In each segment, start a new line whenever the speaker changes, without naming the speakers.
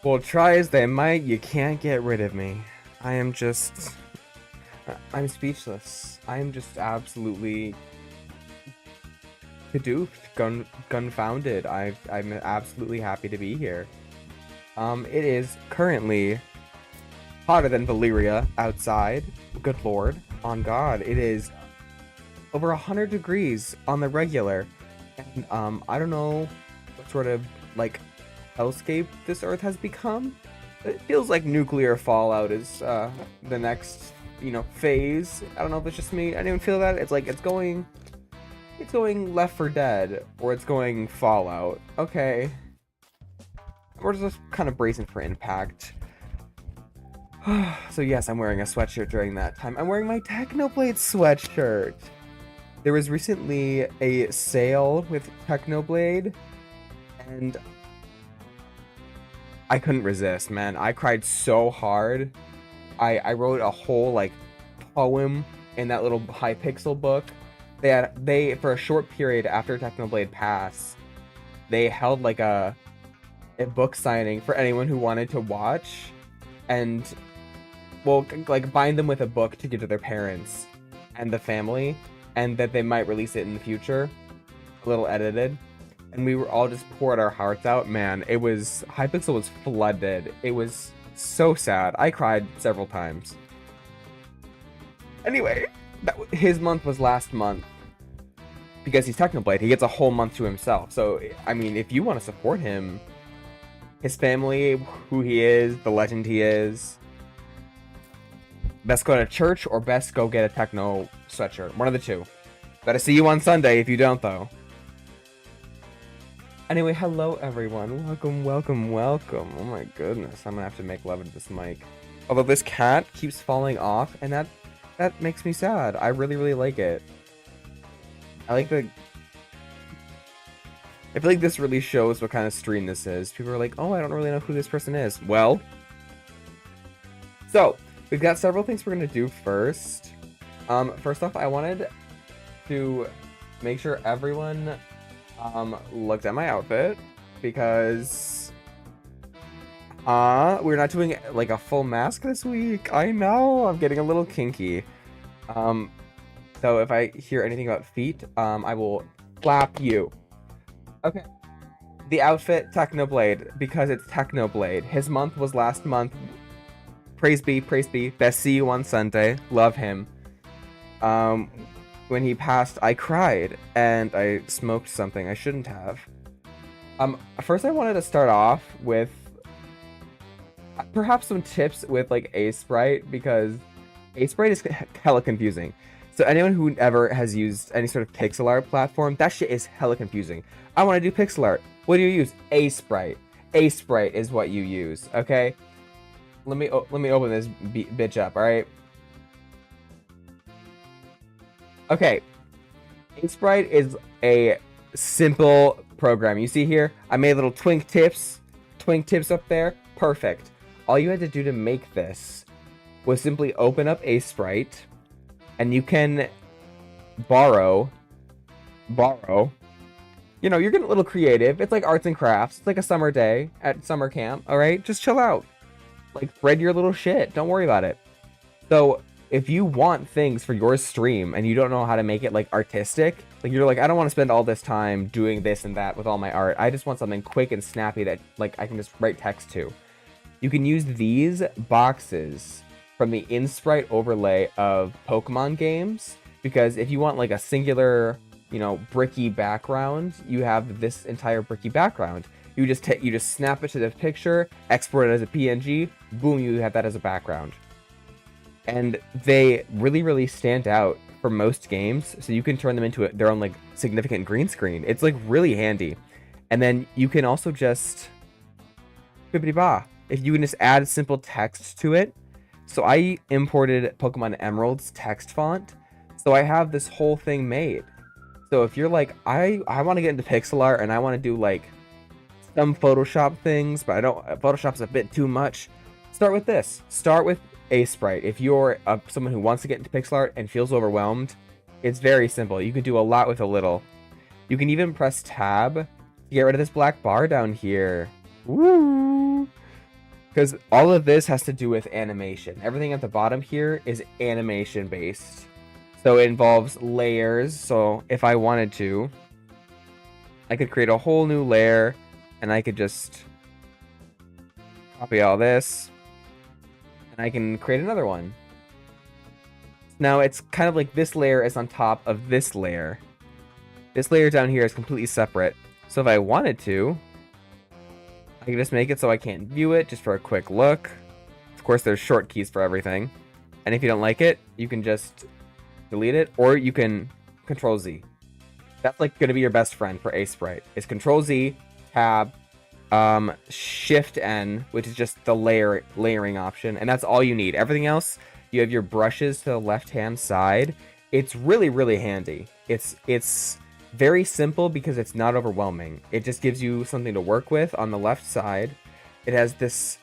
Well, try as they might, you can't get rid of me. I am just. I'm speechless. I am just absolutely cadoofed, gunfounded. I'm absolutely happy to be here. It is currently hotter than Valyria outside. Good lord, on God, it is over 100 degrees on the regular. And, I don't know what sort of, like, hellscape this Earth has become. It feels like nuclear fallout is, the next, phase. I don't know if it's just me. Anyone feel that? It's like, it's going Left 4 Dead, or it's going Fallout. Okay. We're just kind of bracing for impact. So yes, I'm wearing a sweatshirt during that time. I'm wearing my Technoblade sweatshirt. There was recently a sale with Technoblade, and I couldn't resist, man. I cried so hard. I wrote a whole like poem in that little Hypixel book. They for a short period after Technoblade passed, they held like a book signing for anyone who wanted to watch, and well, like bind them with a book to give to their parents and the family, and that they might release it in the future, a little edited. And we were all just poured our hearts out. Man, it was Hypixel was flooded. It was so sad. I cried several times. Anyway, his month was last month. Because he's Technoblade, he gets a whole month to himself. So, I mean, if you want to support him, his family, who he is, the legend he is, best go to church or best go get a Techno sweatshirt. One of the two. Gotta see you on Sunday if you don't, though. Anyway, hello everyone. Welcome, welcome, welcome. Oh my goodness, I'm gonna have to make love to this mic. Although this cat keeps falling off, and that makes me sad. I really, really like it. I feel like this really shows what kind of stream this is. People are like, oh, I don't really know who this person is. Well, so we've got several things we're gonna do first. First off, I wanted to make sure everyone looked at my outfit, because we're not doing like a full mask this week. I know, I'm getting a little kinky. So if I hear anything about feet, I will clap you. Okay. The outfit, Technoblade, because it's Technoblade. His month was last month. Praise be, praise be. Best see you on Sunday. Love him. When he passed, I cried, and I smoked something I shouldn't have. First I wanted to start off with perhaps some tips with like Aseprite, because Aseprite is hella confusing. So anyone who ever has used any sort of pixel art platform, that shit is hella confusing. I want to do pixel art. What do you use? Aseprite. Aseprite is what you use, okay? Let me open this bitch up, all right? Okay. Aseprite is a simple program. You see here, I made little twink tips up there. Perfect. All you had to do to make this was simply open up Aseprite, and you can borrow. You know, you're getting a little creative. It's like arts and crafts. It's like a summer day at summer camp, all right? Just chill out. Like, spread your little shit. Don't worry about it. So, if you want things for your stream and you don't know how to make it, like, artistic, like, you're like, I don't want to spend all this time doing this and that with all my art. I just want something quick and snappy that, like, I can just write text to. You can use these boxes from the InSprite overlay of Pokemon games, because if you want, like, a singular, you know, bricky background, you have this entire bricky background. You just snap it to the picture, export it as a PNG, boom, you have that as a background. And they really, really stand out for most games, so you can turn them into their own, like, significant green screen. It's, like, really handy. And then you can also just bippity-bah. If you can just add simple text to it. So I imported Pokemon Emerald's text font, so I have this whole thing made. So if you're like, I want to get into pixel art and I want to do like some Photoshop things, but I don't, Photoshop's a bit too much, start with this. Start with Aseprite. If you're someone who wants to get into pixel art and feels overwhelmed, it's very simple. You can do a lot with a little. You can even press tab to get rid of this black bar down here. Woo! Because all of this has to do with animation. Everything at the bottom here is animation based. So it involves layers. So if I wanted to, I could create a whole new layer and I could just copy all this and I can create another one. Now it's kind of like this layer is on top of this layer. This layer down here is completely separate. So if I wanted to, I can just make it so I can't view it just for a quick look. Of course, there's short keys for everything. And if you don't like it, you can just delete it, or you can Control Z. That's like going to be your best friend for Aseprite. It's Control Z, Tab, Shift N, which is just the layering option, and that's all you need. Everything else, you have your brushes to the left-hand side. It's really, really handy. It's very simple because it's not overwhelming. It just gives you something to work with on the left side. It has this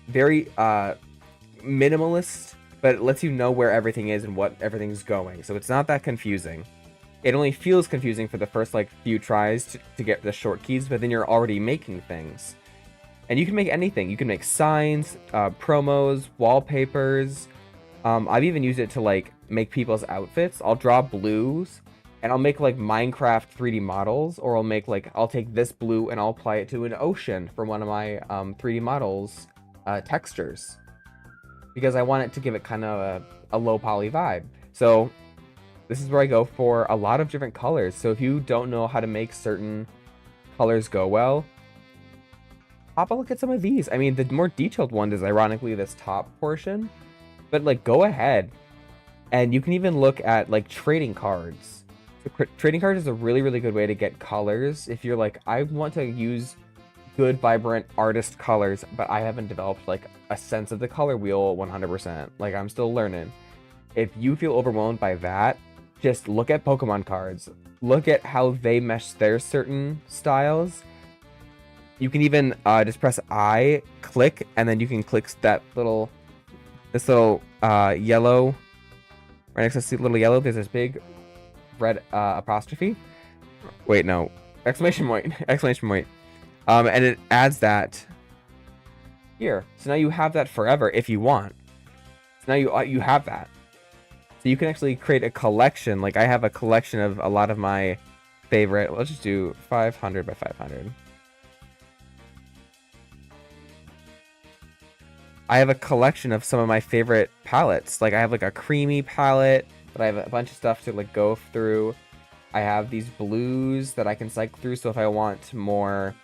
very minimalist, but it lets you know where everything is and what everything's going. So it's not that confusing. It only feels confusing for the first like few tries to get the short keys, but then you're already making things. And you can make anything. You can make signs, promos, wallpapers. I've even used it to like make people's outfits. I'll draw blues and I'll make like Minecraft 3D models, or I'll take this blue and I'll apply it to an ocean for one of my 3D models textures, because I want it to give it kind of a low poly vibe. So this is where I go for a lot of different colors. So if you don't know how to make certain colors go well, pop a look at some of these. I mean, the more detailed one is ironically this top portion, but like go ahead and you can even look at like trading cards. So trading cards is a really, really good way to get colors. If you're like, I want to use good, vibrant artist colors, but I haven't developed like a sense of the color wheel 100%. Like I'm still learning. If you feel overwhelmed by that, just look at Pokemon cards. Look at how they mesh their certain styles. You can even just press I, click, and then you can click this little yellow, right next to the little yellow, there's this big red apostrophe. Wait, no, exclamation point, exclamation point. And it adds that here. So now you have that forever if you want. So now you have that. So you can actually create a collection. Like I have a collection of a lot of my favorite. Let's just do 500 by 500. I have a collection of some of my favorite palettes. Like I have like a creamy palette, but I have a bunch of stuff to like go through. I have these blues that I can cycle through. So if I want more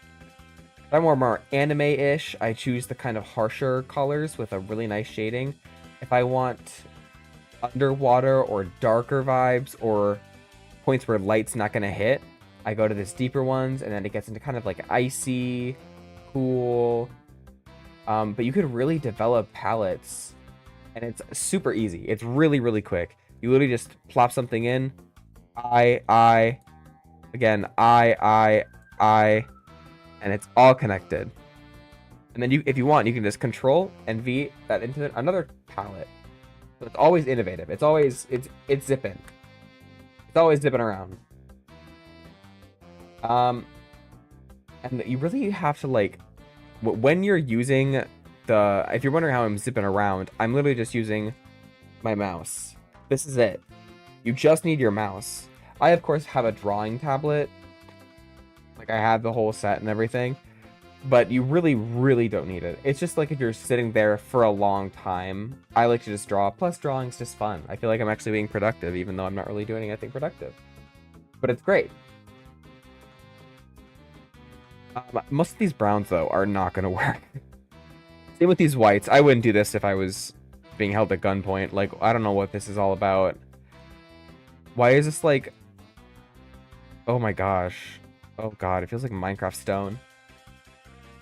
anime-ish, I choose the kind of harsher colors with a really nice shading. If I want underwater or darker vibes or points where light's not gonna hit, I go to this deeper ones, and then it gets into kind of like icy, cool. But you could really develop palettes, and it's super easy. It's really, really quick. You literally just plop something in, again, and it's all connected. And then if you want, you can just Control and V that into another palette. So it's always innovative. It's always it's zipping. It's always zipping around. And you really have to like, when you're using if you're wondering how I'm zipping around, I'm literally just using my mouse. This is it. You just need your mouse. I of course have a drawing tablet. Like I have the whole set and everything, but you really, really don't need it. It's just like if you're sitting there for a long time, I like to just draw. Plus drawing's just fun. I feel like I'm actually being productive, even though I'm not really doing anything productive. But it's great. Most of these browns, though, are not going to work. Same with these whites. I wouldn't do this if I was being held at gunpoint. Like, I don't know what this is all about. Why is this like... Oh my gosh. Oh god, it feels like Minecraft stone.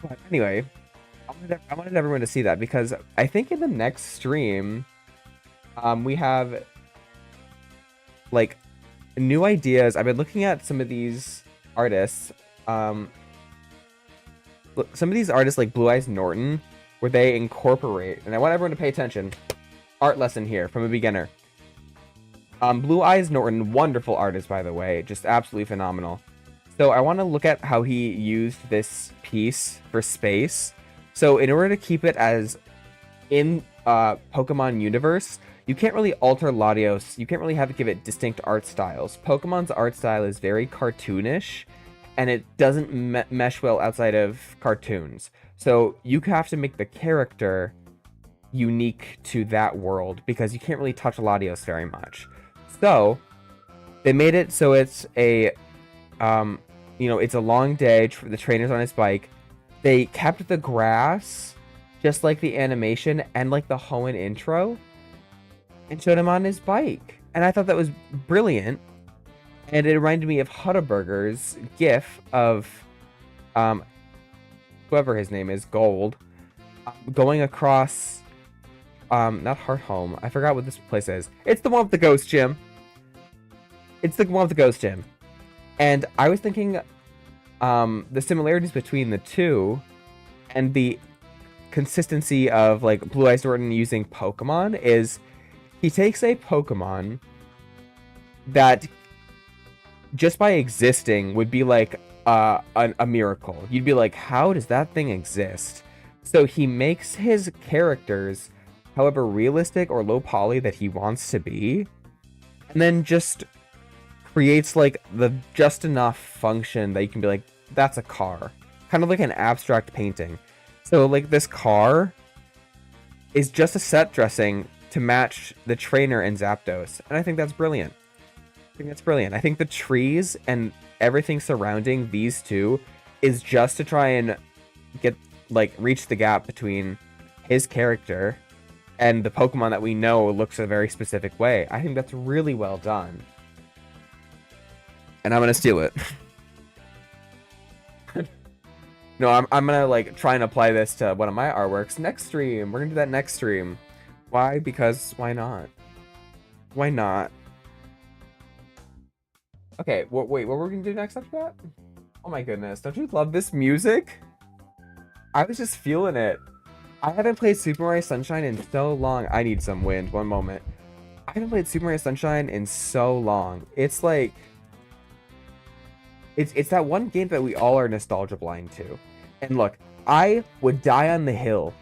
But anyway, I wanted everyone to see that because I think in the next stream, we have like new ideas. I've been looking at some of these artists. Some of these artists like Blue Eyes Norton, where they incorporate, and I want everyone to pay attention. Art lesson here from a beginner. Blue Eyes Norton, wonderful artist, by the way, just absolutely phenomenal. So I want to look at how he used this piece for space. So in order to keep it as in Pokemon universe, you can't really alter Latios. You can't really have it give it distinct art styles. Pokemon's art style is very cartoonish, and it doesn't mesh well outside of cartoons. So you have to make the character unique to that world because you can't really touch Latios very much. So they made it so it's a, it's a long day. The trainer's on his bike. They kept the grass just like the animation and like the Hoenn intro, and showed him on his bike. And I thought that was brilliant. And it reminded me of Hutterburger's gif of whoever his name is, Gold, going across not Hearthome. I forgot what this place is. It's the one with the ghost gym. It's the one with the ghost gym. And I was thinking the similarities between the two and the consistency of like Blue Eyes Norton using Pokemon is he takes a Pokemon that just by existing would be like a miracle. You'd be like, how does that thing exist? So he makes his characters however realistic or low poly that he wants to be, and then just creates like the just enough function that you can be like, that's a car. Kind of like an abstract painting. So like this car is just a set dressing to match the trainer and Zapdos. And I think that's brilliant. I think the trees and everything surrounding these two is just to try and reach the gap between his character and the Pokemon that we know looks a very specific way. I think that's really well done. And I'm gonna steal it. No, I'm gonna like try and apply this to one of my artworks next stream. We're gonna do that next stream. Why? Because why not? Why not? Okay, wait, what were we gonna do next after that? Oh my goodness, don't you love this music? I was just feeling it. I haven't played Super Mario Sunshine in so long. I need some wind, one moment. I haven't played Super Mario Sunshine in so long. It's like... It's that one game that we all are nostalgia blind to. And look, I would die on the hill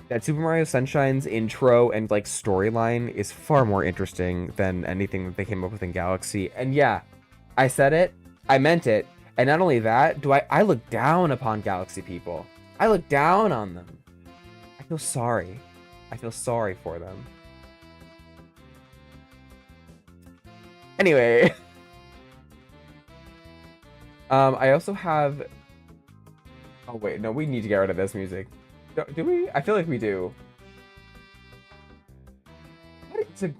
that Super Mario Sunshine's intro and like storyline is far more interesting than anything that they came up with in Galaxy. And yeah, I said it, I meant it. And not only that, I look down upon Galaxy people. I look down on them. I feel sorry. I feel sorry for them. Anyway. I also have... Oh wait, no, we need to get rid of this music. Do we? I feel like we do.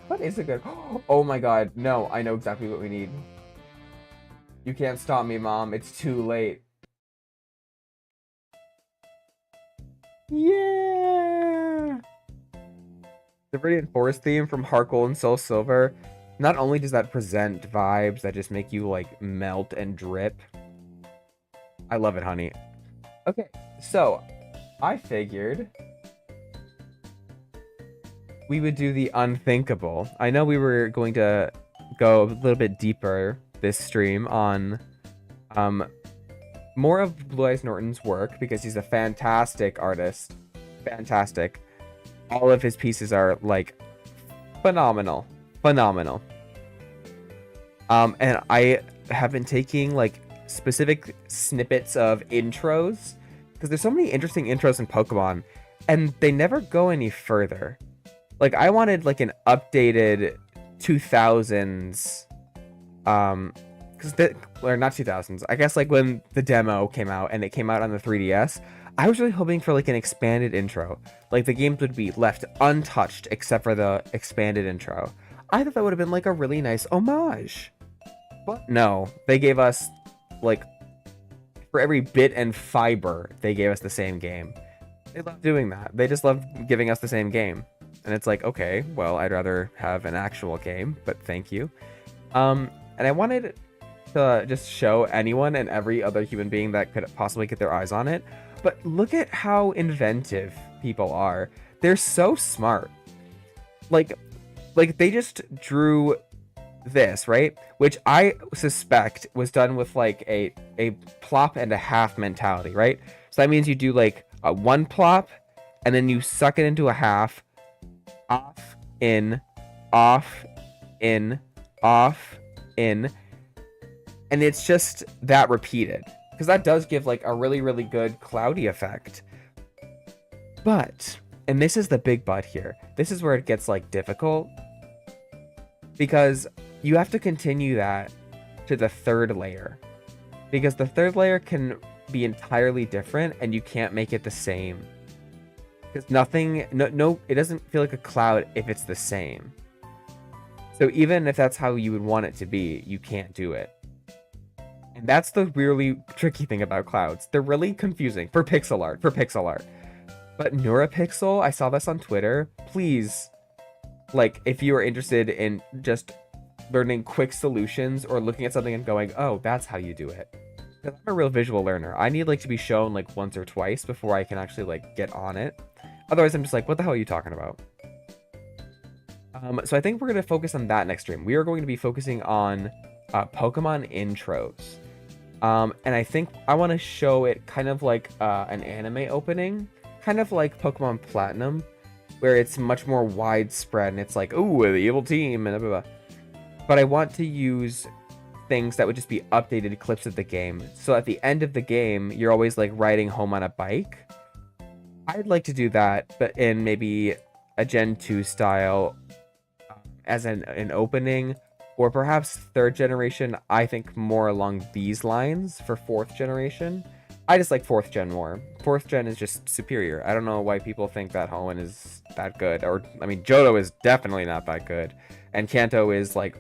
What is a good... Oh my god, no, I know exactly what we need. You can't stop me, Mom. It's too late. Yeah! The Radiant Forest theme from Heart Gold and Soul Silver. Not only does that present vibes that just make you, like, melt and drip. I love it, honey. Okay, so, I figured we would do the unthinkable. I know we were going to go a little bit deeper this stream on more of Blue Eyes Norton's work because he's a fantastic artist. Fantastic. All of his pieces are, like, phenomenal. Phenomenal. And I have been taking, like, specific snippets of intros because there's so many interesting intros in Pokemon and they never go any further. Like, I wanted, like, an updated 2000s, or not 2000s, I guess, like, when the demo came out and it came out on the 3DS, I was really hoping for, like, an expanded intro. Like, the games would be left untouched except for the expanded intro. I thought that would have been, like, a really nice homage. But no, they gave us, like, for every bit and fiber, they gave us the same game. They love doing that. They just love giving us the same game. And it's like, okay, well, I'd rather have an actual game, but thank you. And I wanted to just show anyone and every other human being that could possibly get their eyes on it. But look at how inventive people are. They're so smart. Like they just drew this, right? Which I suspect was done with like a plop and a half mentality, right? So that means you do like one plop, and then you suck it into a half, off, in, off, in, off, in, and it's just that repeated, because that does give like a really, really good cloudy effect. But, and this is the big but here, this is where it gets like difficult, because you have to continue that to the third layer, because the third layer can be entirely different and you can't make it the same, because nothing, no, it doesn't feel like a cloud if it's the same. So even if that's how you would want it to be, you can't do it. And that's the really tricky thing about clouds. They're really confusing for pixel art, But NeuraPixel, I saw this on Twitter. Please, like, if you are interested in just learning quick solutions or looking at something and going, oh, that's how you do it. Because I'm a real visual learner. I need like to be shown like once or twice before I can actually like get on it. Otherwise, I'm just like, what the hell are you talking about? So I think we're going to focus on that next stream. We are going to be focusing on Pokemon intros. And I think I want to show it kind of like an anime opening, kind of like Pokemon Platinum, where it's much more widespread and it's like, ooh, the evil team and blah, blah, blah. But I want to use things that would just be updated clips of the game. So at the end of the game, you're always like riding home on a bike. I'd like to do that, but in maybe a Gen 2 style as an opening, or perhaps third generation. I think more along these lines for fourth generation. I just like fourth gen more. Fourth gen is just superior. I don't know why people think that Hoenn is that good. Or, I mean, Johto is definitely not that good. And Kanto is like,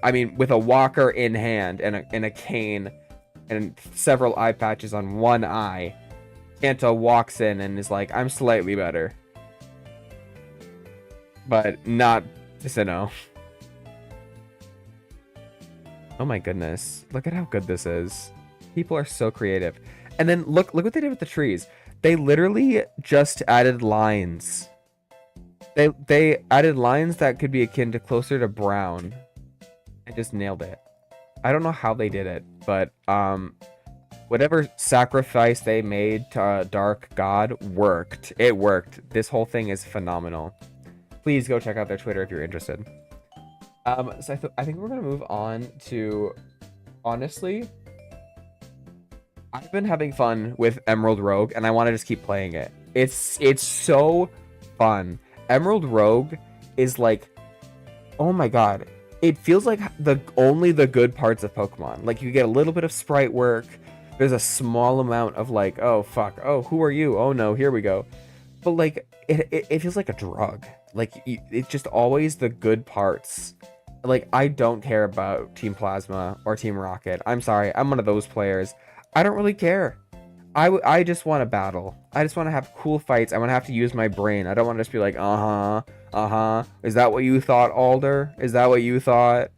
I mean, with a walker in hand and a cane and several eye patches on one eye, Kanto walks in and is like, I'm slightly better. But not Sinnoh. Oh my goodness. Look at how good this is. People are so creative. And then look what they did with the trees. They literally just added lines. They added lines that could be akin to closer to brown. And just nailed it. I don't know how they did it, but whatever sacrifice they made to a dark god worked. It worked. This whole thing is phenomenal. Please go check out their Twitter if you're interested. So I think we're gonna move on to, honestly, I've been having fun with Emerald Rogue, and I want to just keep playing it. It's so fun. Emerald Rogue is like, oh my god, it feels like only the good parts of Pokemon. Like you get a little bit of sprite work. There's a small amount of like, oh fuck, oh who are you? Oh no, here we go. But like it feels like a drug. Like it's just always the good parts. Like I don't care about Team Plasma or Team Rocket. I'm sorry, I'm one of those players. I don't really care. I just want to battle. I just want to have cool fights. I want to have to use my brain. I don't want to just be like, is that what you thought, Alder? Is that what you thought?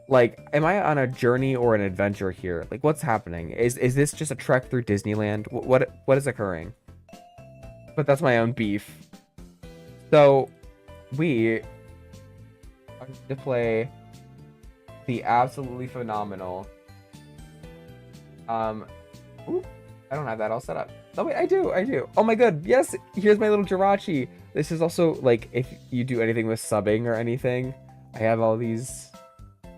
Like, am I on a journey or an adventure here? Like, what's happening? Is this just a trek through Disneyland? What is occurring? But that's my own beef. So, we are going to play the absolutely phenomenal. Ooh, I don't have that all set up. Oh wait, I do. Oh my god, yes! Here's my little Jirachi. This is also like if you do anything with subbing or anything. I have all these.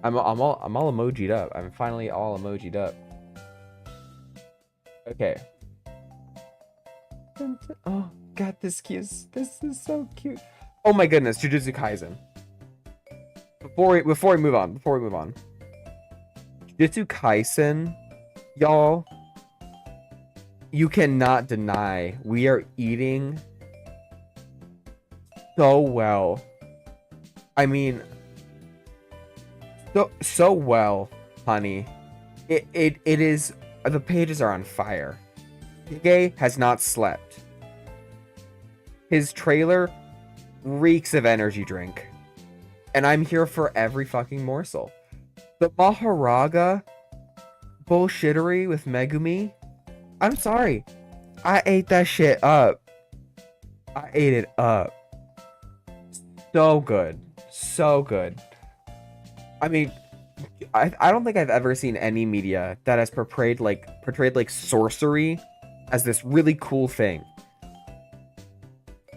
I'm all emojied up. I'm finally all emojied up. Okay. Oh god, this is so cute. Oh my goodness, Jujutsu Kaisen. Before we move on, Jujutsu Kaisen, y'all. You cannot deny we are eating so well. I mean, so well, honey. It is. The pages are on fire. Hige has not slept. His trailer reeks of energy drink, and I'm here for every fucking morsel. The Maharaga bullshittery with Megumi. I'm sorry. I ate that shit up. I ate it up. So good. So good. I mean, I don't think I've ever seen any media that has portrayed sorcery as this really cool thing.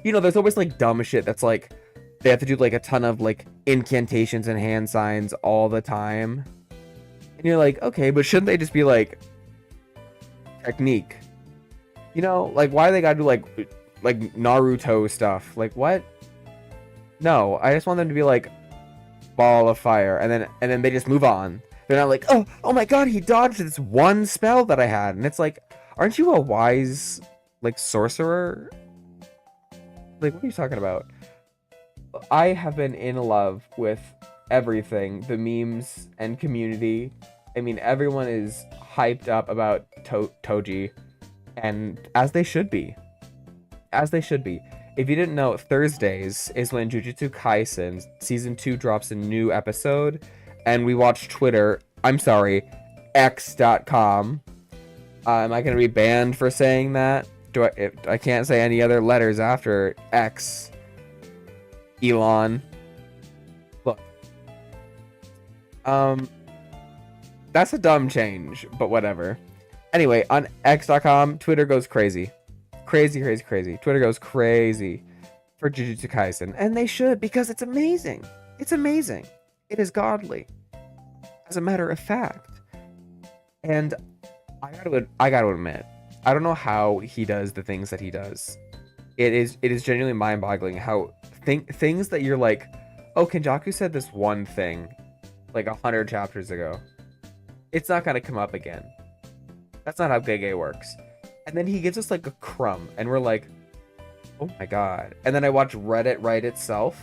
You know, there's always like dumb shit that's like they have to do like a ton of like incantations and hand signs all the time. And you're like, okay, but shouldn't they just be like technique? You know, like why they gotta do like Naruto stuff? Like what? No, I just want them to be like ball of fire, and then they just move on. They're not like, oh my god, he dodged this one spell that I had, and it's like, aren't you a wise like sorcerer? Like, what are you talking about? I have been in love with everything, the memes and community. I mean, everyone is hyped up about Toji, and as they should be. As they should be. If you didn't know, Thursdays is when Jujutsu Kaisen Season 2 drops a new episode, and we watch Twitter, I'm sorry, X.com. Am I going to be banned for saying that? I can't say any other letters after X. Elon. Look. That's a dumb change, but whatever. Anyway, on X.com, Twitter goes crazy. Crazy. Twitter goes crazy for Jujutsu Kaisen. And they should, because it's amazing. It's amazing. It is godly. As a matter of fact. And I gotta admit, I don't know how he does the things that he does. It is genuinely mind-boggling how things that you're like, oh, Kenjaku said this one thing like 100 chapters ago. It's not gonna come up again. That's not how Gege works. And then he gives us like a crumb, and we're like, oh my god. And then I watch Reddit write itself.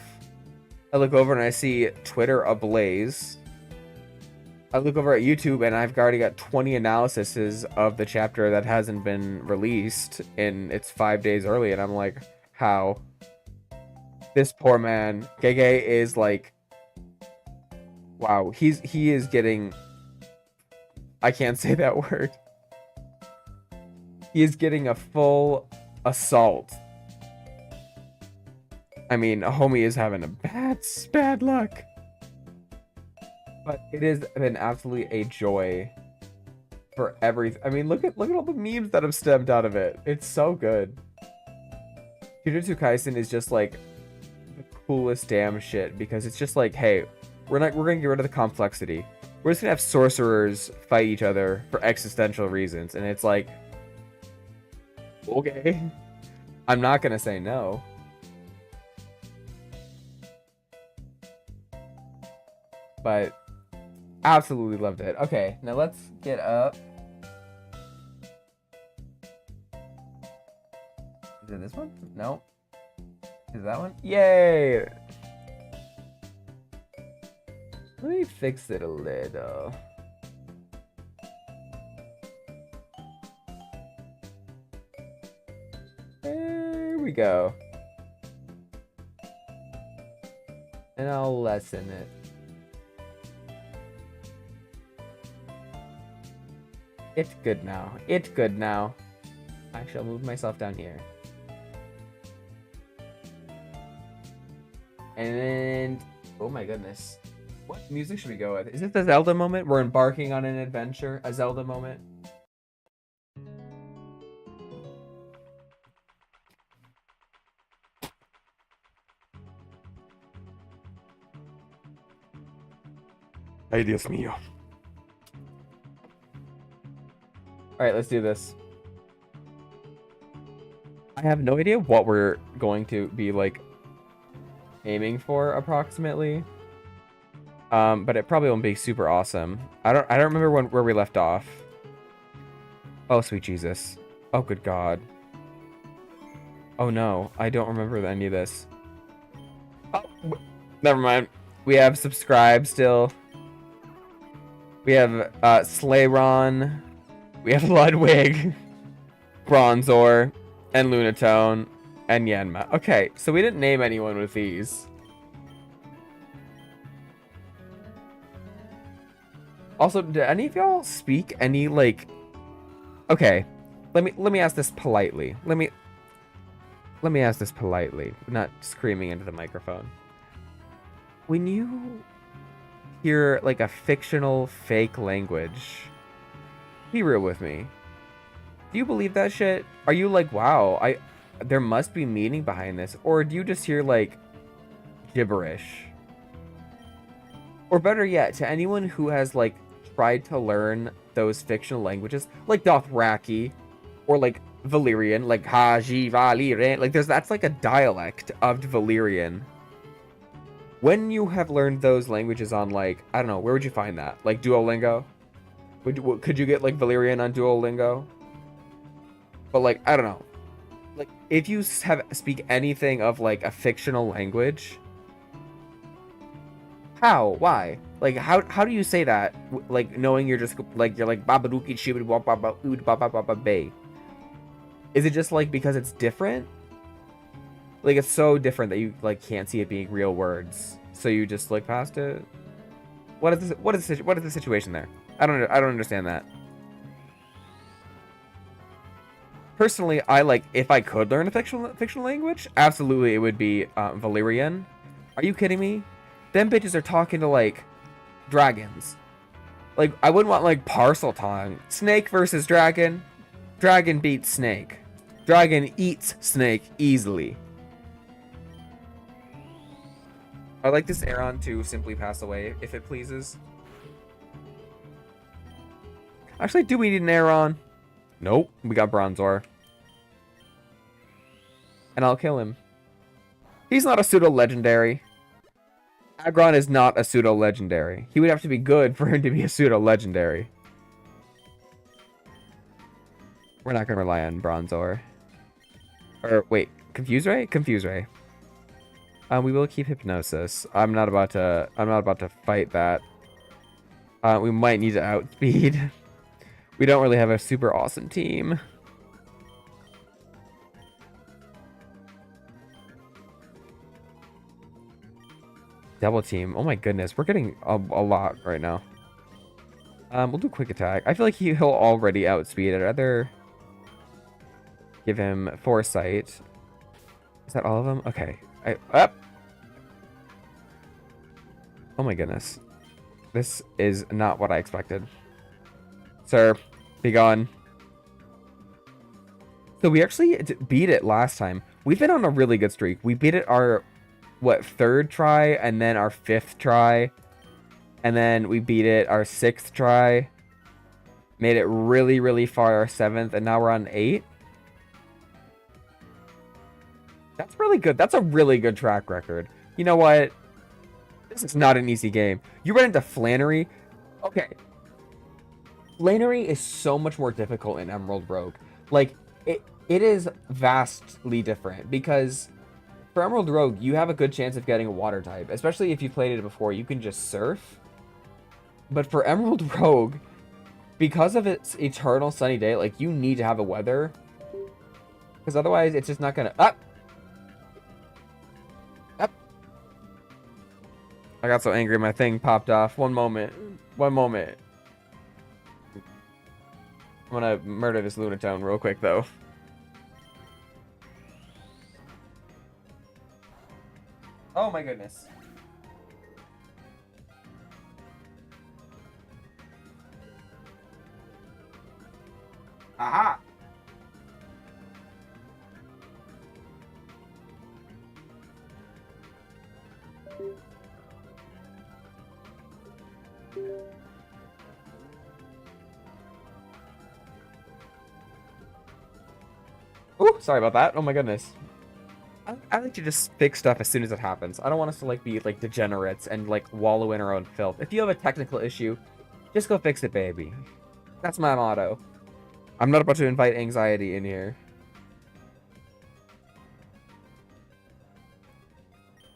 I look over and I see Twitter ablaze. I look over at YouTube and I've already got 20 analyses of the chapter that hasn't been released, and it's 5 days early, and I'm like, how? This poor man. Gege is like, wow, he is getting, I can't say that word. He is getting a full assault. I mean, a homie is having a bad luck. But it has been absolutely a joy for everything. I mean, look at all the memes that have stemmed out of it. It's so good. Jujutsu Kaisen is just like the coolest damn shit, because it's just like, hey, we're gonna get rid of the complexity. We're just gonna have sorcerers fight each other for existential reasons, and it's like, okay, I'm not gonna say no. But absolutely loved it. Okay, now let's get up. Is it this one? No. Is that one? Yay! Let me fix it a little. There we go. And I'll lessen it. It's good now. It's good now. I shall move myself down here. And oh my goodness. What music should we go with? Is it the Zelda moment? We're embarking on an adventure. A Zelda moment. Ay, Dios mío. Alright, let's do this. I have no idea what we're going to be like aiming for approximately. But it probably won't be super awesome. I don't remember where we left off. Oh, sweet Jesus. Oh, good God. Oh no, I don't remember any of this. Oh, never mind. We have subscribe still. We have Slayron. We have Ludwig, Bronzor, and Lunatone, and Yanma. Okay, so we didn't name anyone with these. Also, did any of y'all speak any like? Okay, let me ask this politely. Let me ask this politely, not screaming into the microphone. When you hear like a fictional fake language. Be real with me. Do you believe that shit? Are you like, wow, there must be meaning behind this? Or do you just hear like gibberish? Or better yet, to anyone who has like tried to learn those fictional languages, like Dothraki, or like Valyrian, like Haji Valyrian, like that's like a dialect of Valyrian. When you have learned those languages on like, I don't know, where would you find that? Like Duolingo? Could you get like Valyrian on Duolingo? But like, I don't know. Like if you speak anything of like a fictional language, how? Why? Like how do you say that? Like knowing you're just like babaduki shibidi baba ood baba bay. Is it just like because it's different? Like it's so different that you like can't see it being real words, so you just look past it. What is the situation there? I don't understand that. Personally, I like if I could learn a fictional language, absolutely it would be Valyrian. Are you kidding me? Them bitches are talking to like dragons. Like I wouldn't want like Parseltongue. Snake versus dragon. Dragon beats snake. Dragon eats snake easily. I'd like this Aeron to simply pass away, if it pleases. Actually, do we need an Aeron? Nope, we got Bronzor. And I'll kill him. He's not a pseudo-legendary. Aggron is not a pseudo-legendary. He would have to be good for him to be a pseudo-legendary. We're not going to rely on Bronzor. Or, wait, Confuse Ray? Confuse Ray. We will keep Hypnosis. I'm not about to fight that. We might need to outspeed. We don't really have a super awesome team. Double team. Oh my goodness, we're getting a lot right now. We'll do quick attack. I feel like he'll already outspeed. I'd rather give him Foresight. Is that all of them? Okay. Up. Oh my goodness. This is not what I expected. Sir, be gone. So we actually beat it last time. We've been on a really good streak. We beat it our, what, 3rd try, and then our 5th try. And then we beat it our 6th try. Made it really, really far our 7th, and now we're on 8. That's really good. That's a really good track record. You know what? This is not an easy game. You run into Flannery. Okay. Flannery is so much more difficult in Emerald Rogue. Like, it is vastly different because for Emerald Rogue, you have a good chance of getting a water type, especially if you've played it before. You can just surf. But for Emerald Rogue, because of its eternal sunny day, like, you need to have a weather. Because otherwise, it's just not gonna... Up! Up! I got so angry, my thing popped off. One moment. One moment. I'm gonna murder this Lunatone real quick, though. Oh my goodness. Aha! Ooh, sorry about that. Oh my goodness. I like to just fix stuff as soon as it happens. I don't want us to like be like degenerates and like wallow in our own filth. If you have a technical issue, just go fix it, baby. That's my motto. I'm not about to invite anxiety in here.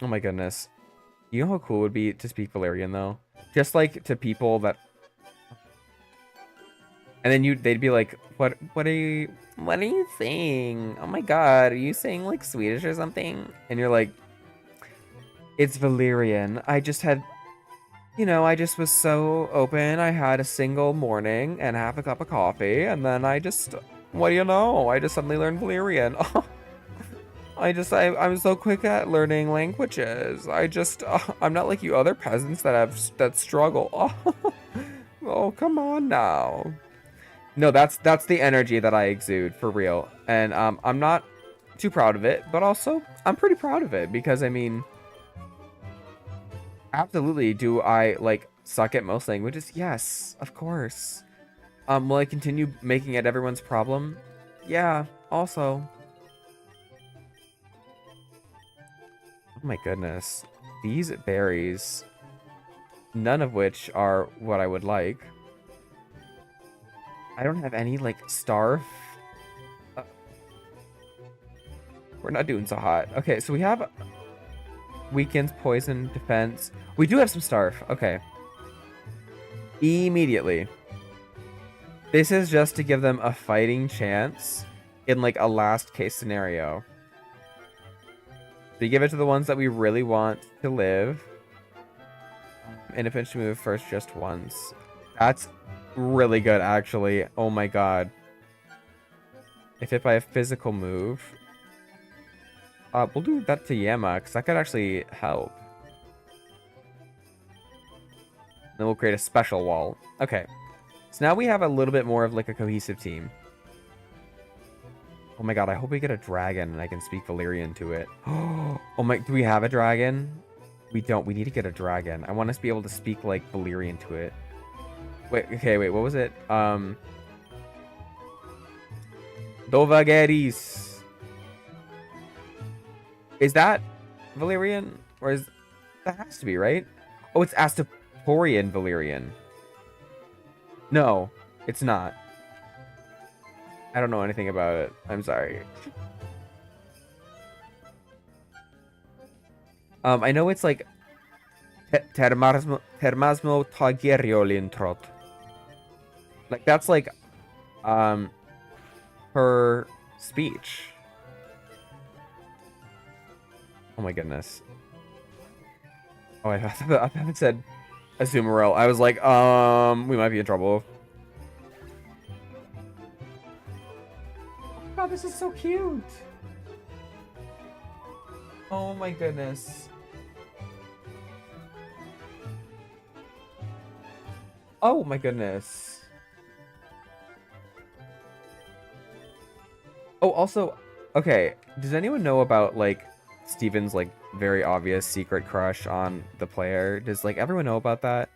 Oh my goodness. You know how cool it would be to speak Valyrian though? Just like to people that... And then they'd be like, what are you saying? Oh my god, are you saying like Swedish or something? And you're like, it's Valyrian. I just had, you know, I just was so open. I had a single morning and half a cup of coffee. And then I just, what do you know? I just suddenly learned Valyrian. I'm so quick at learning languages. I'm not like you other peasants that struggle. Oh, come on now. No, that's the energy that I exude for real. And I'm not too proud of it, but also I'm pretty proud of it because I mean, absolutely do I like suck at most languages? Yes, of course. Will I continue making it everyone's problem? Yeah, also. Oh my goodness. These berries, none of which are what I would like. I don't have any, like, starve. Uh, we're not doing so hot. Okay, so we have weakens, poison, defense. We do have some starve. Okay. Immediately. This is just to give them a fighting chance in, like, a last case scenario. We give it to the ones that we really want to live. And eventually move first just once. That's really good, actually. Oh my god. If hit by a physical move. We'll do that to Yama, because that could actually help. Then we'll create a special wall. Okay. So now we have a little bit more of like a cohesive team. Oh my god, I hope we get a dragon and I can speak Valyrian to it. Oh my, do we have a dragon? We don't. We need to get a dragon. I want us to be able to speak like Valyrian to it. Wait, okay, wait, what was it? Dovagheris. Is that Valyrian? Or is that has to be, right? Oh, it's Astaporian Valyrian. No, it's not. I don't know anything about it. I'm sorry. I know it's like Termasmo Targaryentrot. Like that's like her speech. Oh my goodness. Oh, I haven't said Azumarill. I was like, we might be in trouble. God, this is so cute. Oh my goodness. Oh my goodness. Oh, also, okay. Does anyone know about like Steven's like very obvious secret crush on the player? Does like everyone know about that?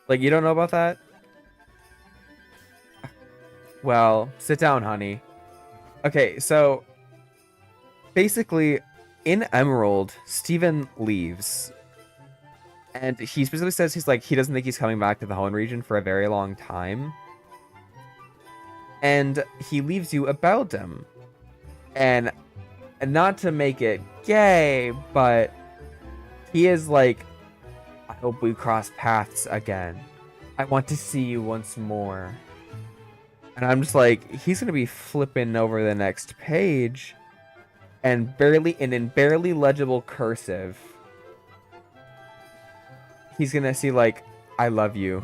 Like you don't know about that? Well, sit down, honey. Okay, so basically in Emerald, Steven leaves. And he specifically says he doesn't think he's coming back to the Hoenn region for a very long time. And he leaves you a Beldam. And not to make it gay, but he is like, I hope we cross paths again. I want to see you once more. And I'm just like, he's gonna be flipping over the next page and in barely legible cursive. He's gonna see like, I love you.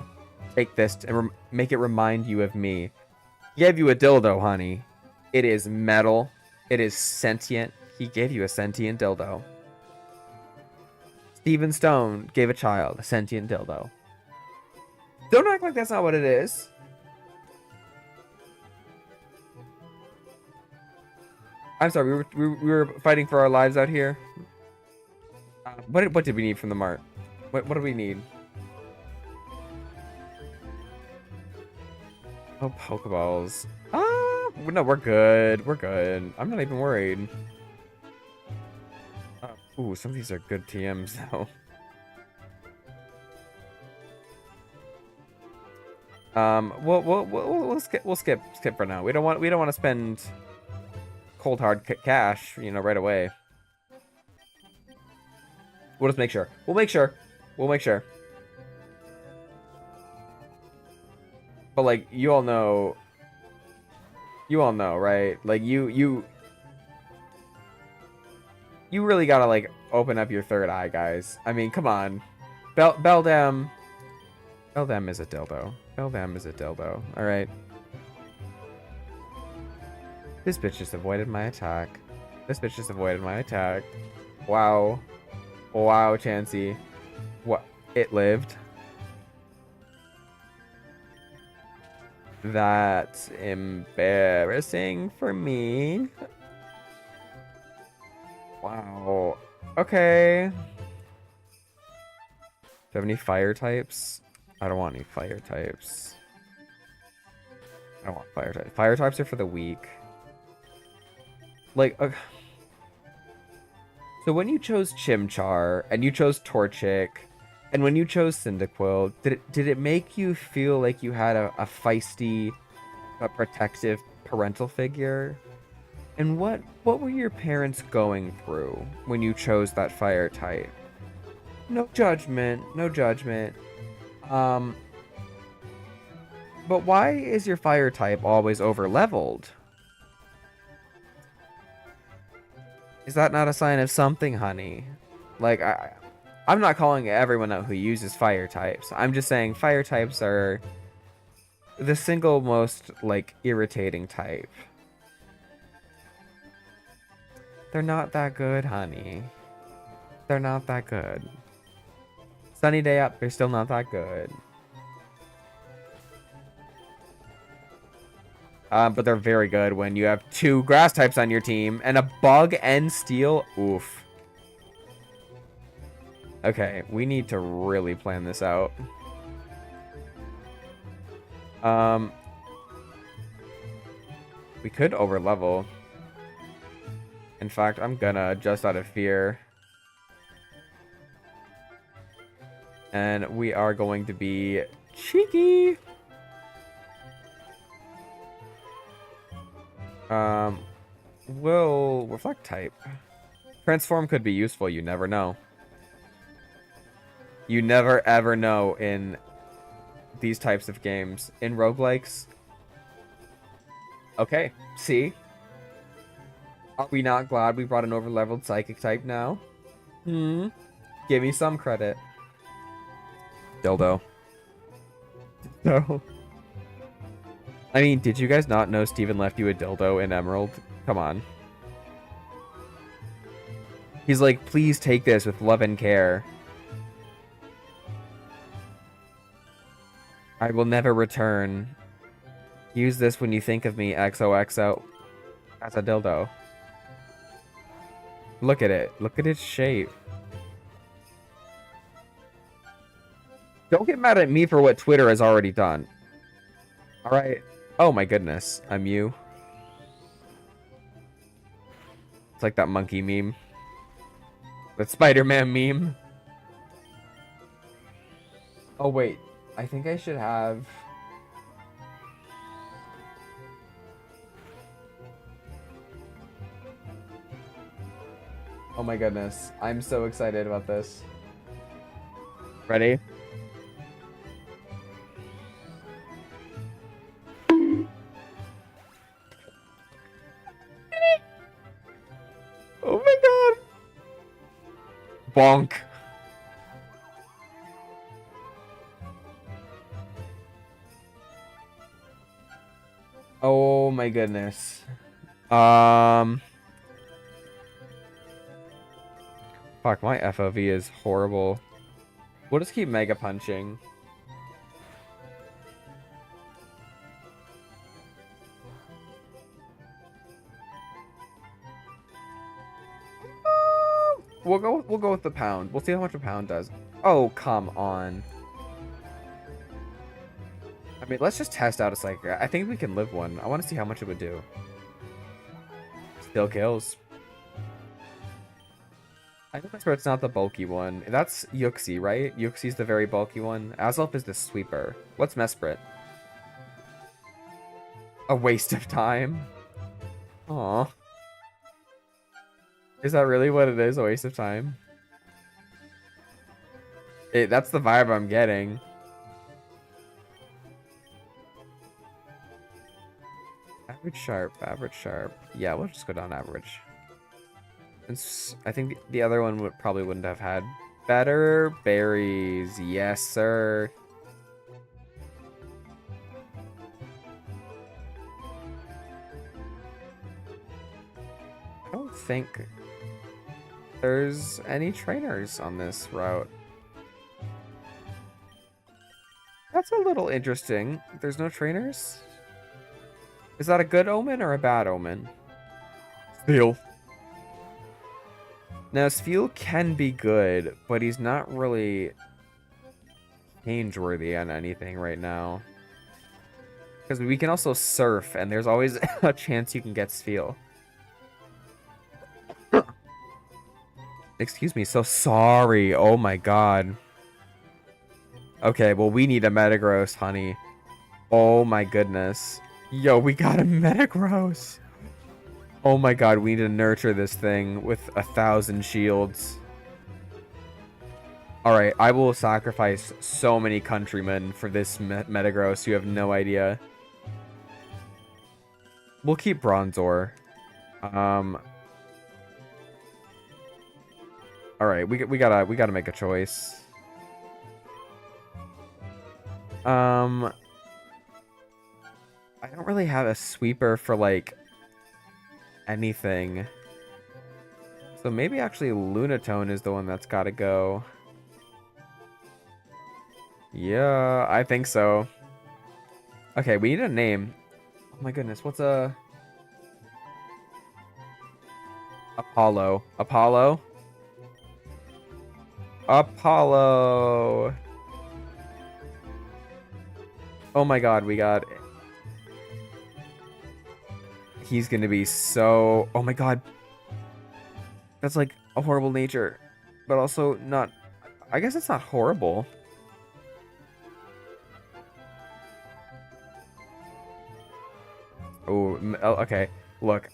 Take this and make it remind you of me. He gave you a dildo, honey. It is metal. It is sentient. He gave you a sentient dildo. Steven Stone gave a child a sentient dildo. Don't act like that's not what it is. I'm sorry, we were fighting for our lives out here. What did we need from the mart? What do we need? Oh, Pokeballs. No, we're good. We're good. I'm not even worried. Ooh, some of these are good TMs though. We'll skip for now. We don't want to spend cold hard cash, you know, right away. We'll just make sure. We'll make sure. We'll make sure. But like you all know, right? Like you really gotta like open up your third eye, guys. I mean, come on. Beldam is a dildo. Beldam is a dildo. Alright. This bitch just avoided my attack. This bitch just avoided my attack. Wow. Wow, Chansey. What? It lived. That's embarrassing for me. Wow. Okay. Do you have any fire types? I don't want any fire types. I don't want fire types. Fire types are for the weak. Like, so when you chose Chimchar and you chose Torchic, and when you chose Cyndaquil, did it make you feel like you had a feisty, protective parental figure? And what were your parents going through when you chose that fire type? No judgment, no judgment. But why is your fire type always over-leveled? Is that not a sign of something, honey? Like, I'm not calling everyone out who uses fire types. I'm just saying fire types are the single most, like, irritating type. They're not that good, honey. They're not that good. Sunny day up, they're still not that good. But they're very good when you have 2 grass types on your team and a bug and steel. Oof. Okay, we need to really plan this out. We could overlevel. In fact, I'm gonna just out of fear. And we are going to be cheeky. Will reflect type. Transform could be useful, you never know. You never ever know in these types of games. In roguelikes. Okay, see? Are we not glad we brought an overleveled psychic type now? Give me some credit. Dildo. No. I mean, did you guys not know Steven left you a dildo in Emerald? Come on. He's like, please take this with love and care. I will never return. Use this when you think of me, XOXO. As a dildo. Look at it. Look at its shape. Don't get mad at me for what Twitter has already done. Alright. Oh my goodness. I'm you. It's like that monkey meme. That Spider-Man meme. Oh wait. I think I should have... Oh my goodness. I'm so excited about this. Ready? Oh my god. Bonk. Oh my goodness. Fuck, my FOV is horrible. We'll just keep mega punching. We'll go with the pound. We'll see how much a pound does. Oh, come on. I mean, let's just test out a psychic. I think we can live one. I want to see how much it would do. Still kills. I think that's where it's not the bulky one. That's Yuxi, right? Yuxi's the very bulky one. Azelf is the sweeper. What's Mesprit? A waste of time. Aw. Is that really what it is? A waste of time? That's the vibe I'm getting. Average sharp, average sharp. Yeah, we'll just go down average. I think the other one probably wouldn't have had better berries. Yes, sir. I don't think there's any trainers on this route. That's a little interesting. There's no trainers? Is that a good omen or a bad omen? Spheal. Now, Spheal can be good, but he's not really change-worthy on anything right now. Because we can also surf, and there's always a chance you can get Spheal. Excuse me, so sorry. Oh my god. Okay, well, we need a Metagross, honey. Oh my goodness. Yo, we got a Metagross. Oh my god, we need to nurture this thing with 1,000 shields. Alright, I will sacrifice so many countrymen for this Metagross, you have no idea. We'll keep Bronzor. Alright, we gotta make a choice. I don't really have a sweeper for, like, anything. So maybe actually Lunatone is the one that's gotta go. Yeah, I think so. Okay, we need a name. Oh my goodness, what's a... Apollo. Apollo? Apollo! Oh my god, we got... He's gonna be so... Oh my god. That's like a horrible nature. But also not... I guess it's not horrible. Oh, okay. Look.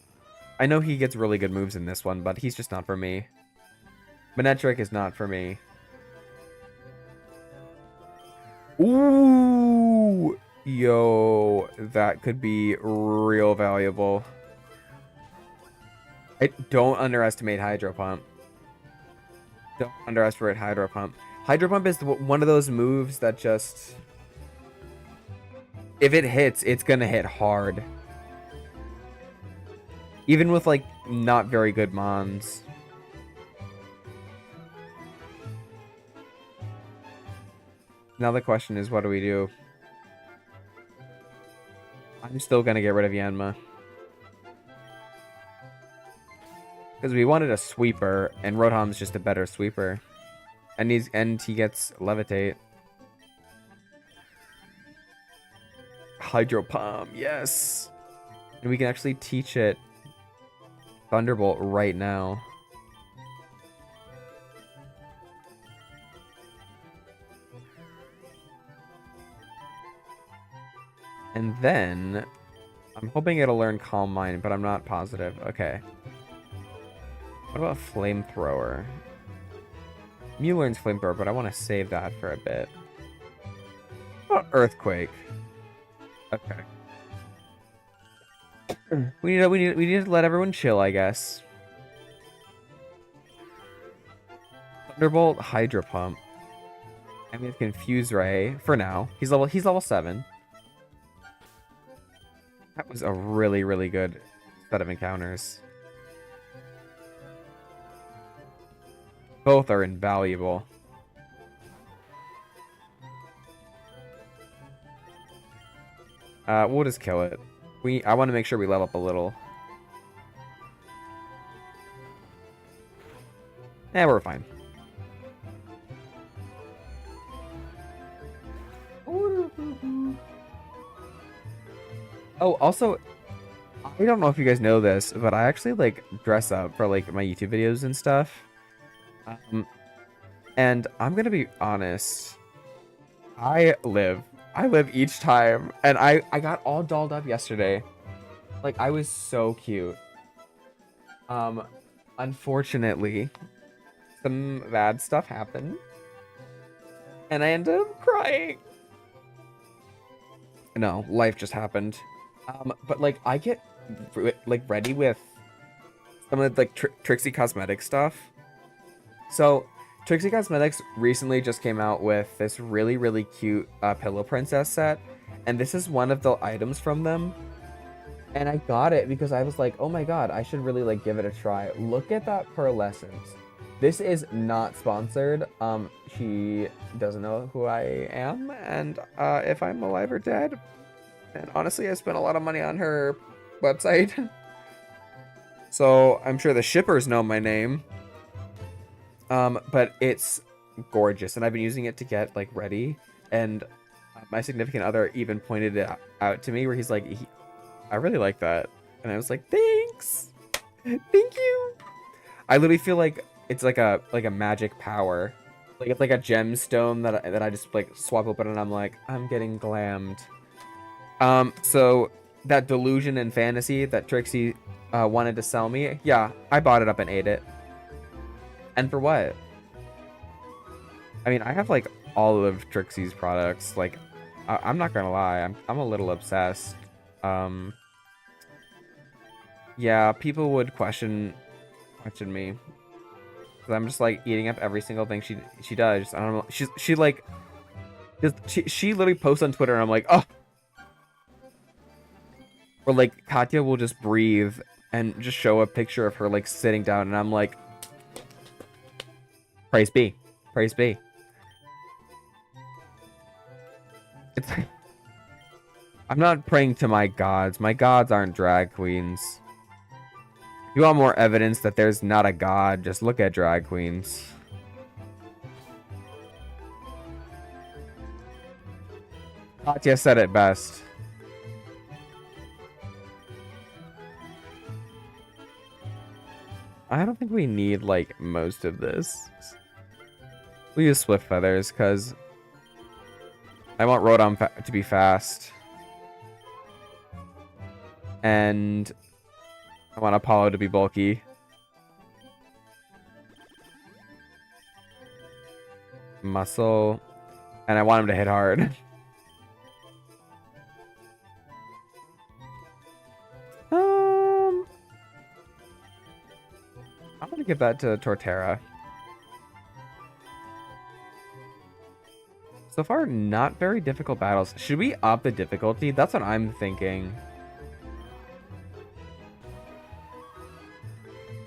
I know he gets really good moves in this one, but he's just not for me. Manectric is not for me. Ooh! Yo, that could be real valuable. Don't underestimate Hydro Pump. Don't underestimate Hydro Pump. Hydro Pump is one of those moves that just... If it hits, it's gonna hit hard. Even with, like, not very good mons. Now the question is, what do we do? I'm still gonna get rid of Yanma. Because we wanted a sweeper, and Rotom's just a better sweeper. And he gets Levitate. Hydro Pump, yes! And we can actually teach it Thunderbolt right now. And then, I'm hoping it'll learn Calm Mind, but I'm not positive. Okay. What about Flamethrower? Mew learns Flamethrower, but I want to save that for a bit. Oh, Earthquake. Okay. We need to let everyone chill, I guess. Thunderbolt, Hydro Pump. And we have Confuse Ray for now. He's level 7. That was a really, really good set of encounters. Both are invaluable. We'll just kill it. I want to make sure we level up a little. Yeah, we're fine. Oh, also, I don't know if you guys know this, but I actually, like, dress up for, like, my YouTube videos and stuff. And I'm gonna be honest. I live each time, and I got all dolled up yesterday. Like, I was so cute. Unfortunately, some bad stuff happened, and I ended up crying. No, life just happened. But like, I get like ready with some of the like Trixie Cosmetics stuff. So Trixie Cosmetics recently just came out with this really, really cute Pillow Princess set. And this is one of the items from them. And I got it because I was like, oh my god, I should really like give it a try. Look at that Pearlescence. This is not sponsored. She doesn't know who I am and if I'm alive or dead. And honestly, I spent a lot of money on her website. So I'm sure the shippers know my name. But it's gorgeous, and I've been using it to get like ready. And my significant other even pointed it out to me, where he's like, "I really like that," and I was like, "Thanks, thank you." I literally feel like it's like a magic power, like it's like a gemstone that I just like swap open, and I'm like, I'm getting glammed. So that delusion and fantasy that Trixie wanted to sell me, yeah, I bought it up and ate it. And for what? I mean, I have like all of Trixie's products. Like, I'm not gonna lie, I'm a little obsessed. Um, yeah, people would question me, 'cause I'm just like eating up every single thing she does. I don't know. She like she literally posts on Twitter, and I'm like, oh. Or like Katya will just breathe and just show a picture of her like sitting down, and I'm like, praise be, praise be. It's like, I'm not praying to my gods. My gods aren't drag queens. If you want more evidence that there's not a god, just look at drag queens. Katya said it best. I don't think we need like most of this. We use Swift Feathers because I want Rotom to be fast. And I want Apollo to be bulky. Muscle. And I want him to hit hard. I'm gonna give that to Torterra. So far, not very difficult battles. Should we up the difficulty? That's what I'm thinking.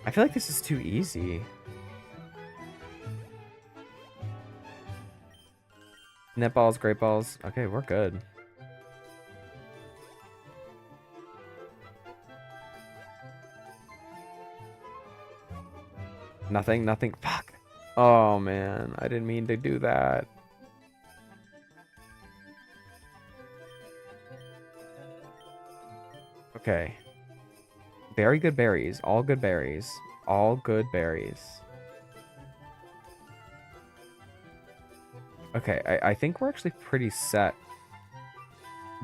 I feel like this is too easy. Net balls, great balls. Okay, we're good. Nothing, nothing. Fuck. Oh, man. I didn't mean to do that. Okay. Very good berries. All good berries. All good berries. Okay, I think we're actually pretty set.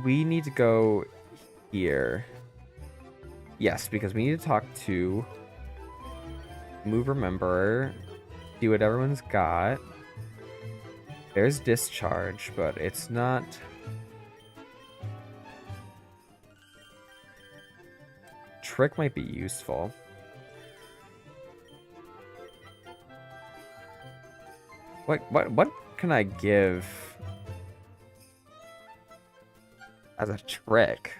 We need to go here. Yes, because we need to talk to Move Remember, see what everyone's got. There's Discharge, but it's not... Trick might be useful. What can I give as a trick?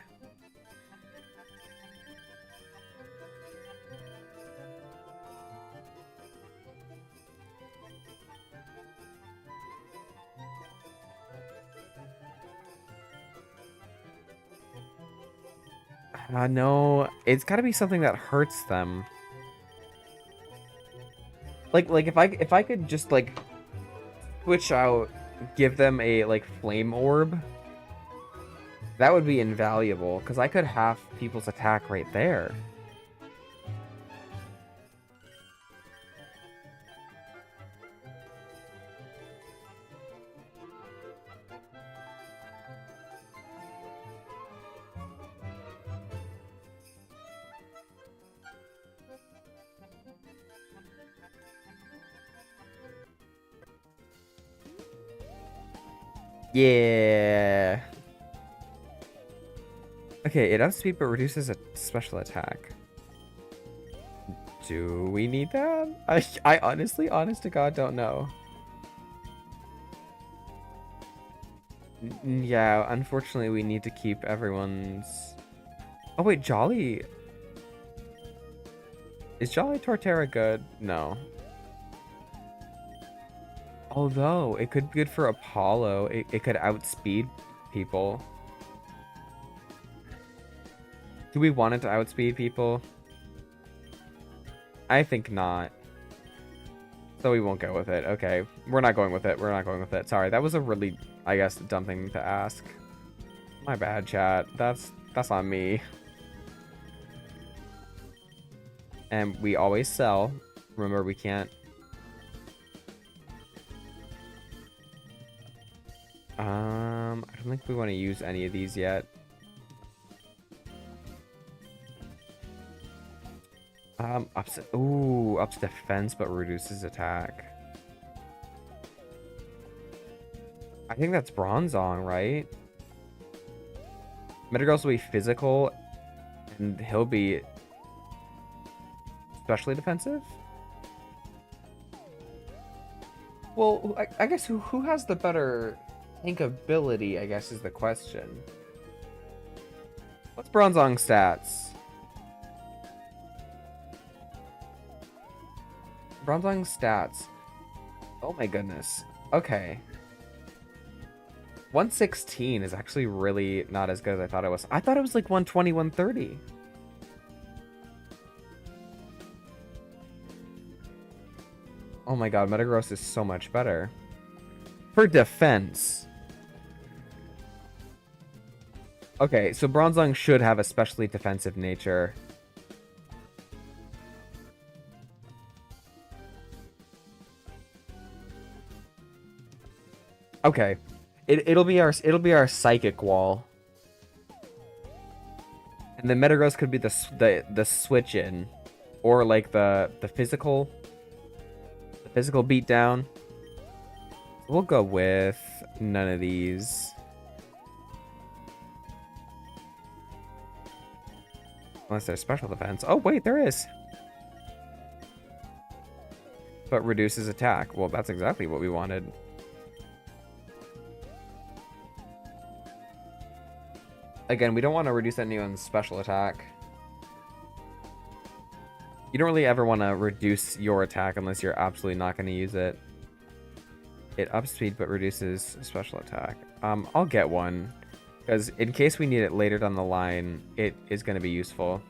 No, it's got to be something that hurts them. Like if I could just like switch out, give them a like flame orb, that would be invaluable because I could half people's attack right there. Yeah. Okay, it ups speed but reduces a special attack. Do we need that? I honestly, honest to God, don't know. Yeah, unfortunately, we need to keep everyone's Oh wait, Jolly. Is Jolly Torterra good? No. Although it could be good for Apollo. It could outspeed people. Do we want it to outspeed people? I think not. So we won't go with it. Okay. We're not going with it. We're not going with it. Sorry, that was a really, I guess, dumb thing to ask. My bad, chat. That's on me. And we always sell. Remember, we can't. I don't think we want to use any of these yet. Ups defense, but reduces attack. I think that's Bronzong, right? Metagross will be physical, and he'll be especially defensive. Well, I guess who has the better tank ability, I guess, is the question. What's Bronzong's stats? Bronzong's stats. Oh my goodness. Okay. 116 is actually really not as good as I thought it was. I thought it was like 120, 130. Oh my god, Metagross is so much better. For defense. Okay, so Bronzong should have a specially defensive nature. Okay. It'll be our psychic wall. And the Metagross could be the switch in, or like the physical beatdown. We'll go with none of these. Unless there's special defense. Oh wait, there is. But reduces attack. Well, that's exactly what we wanted. Again, we don't want to reduce anyone's special attack. You don't really ever want to reduce your attack unless you're absolutely not going to use it. It ups speed but reduces special attack. I'll get one, because in case we need it later down the line, it is going to be useful.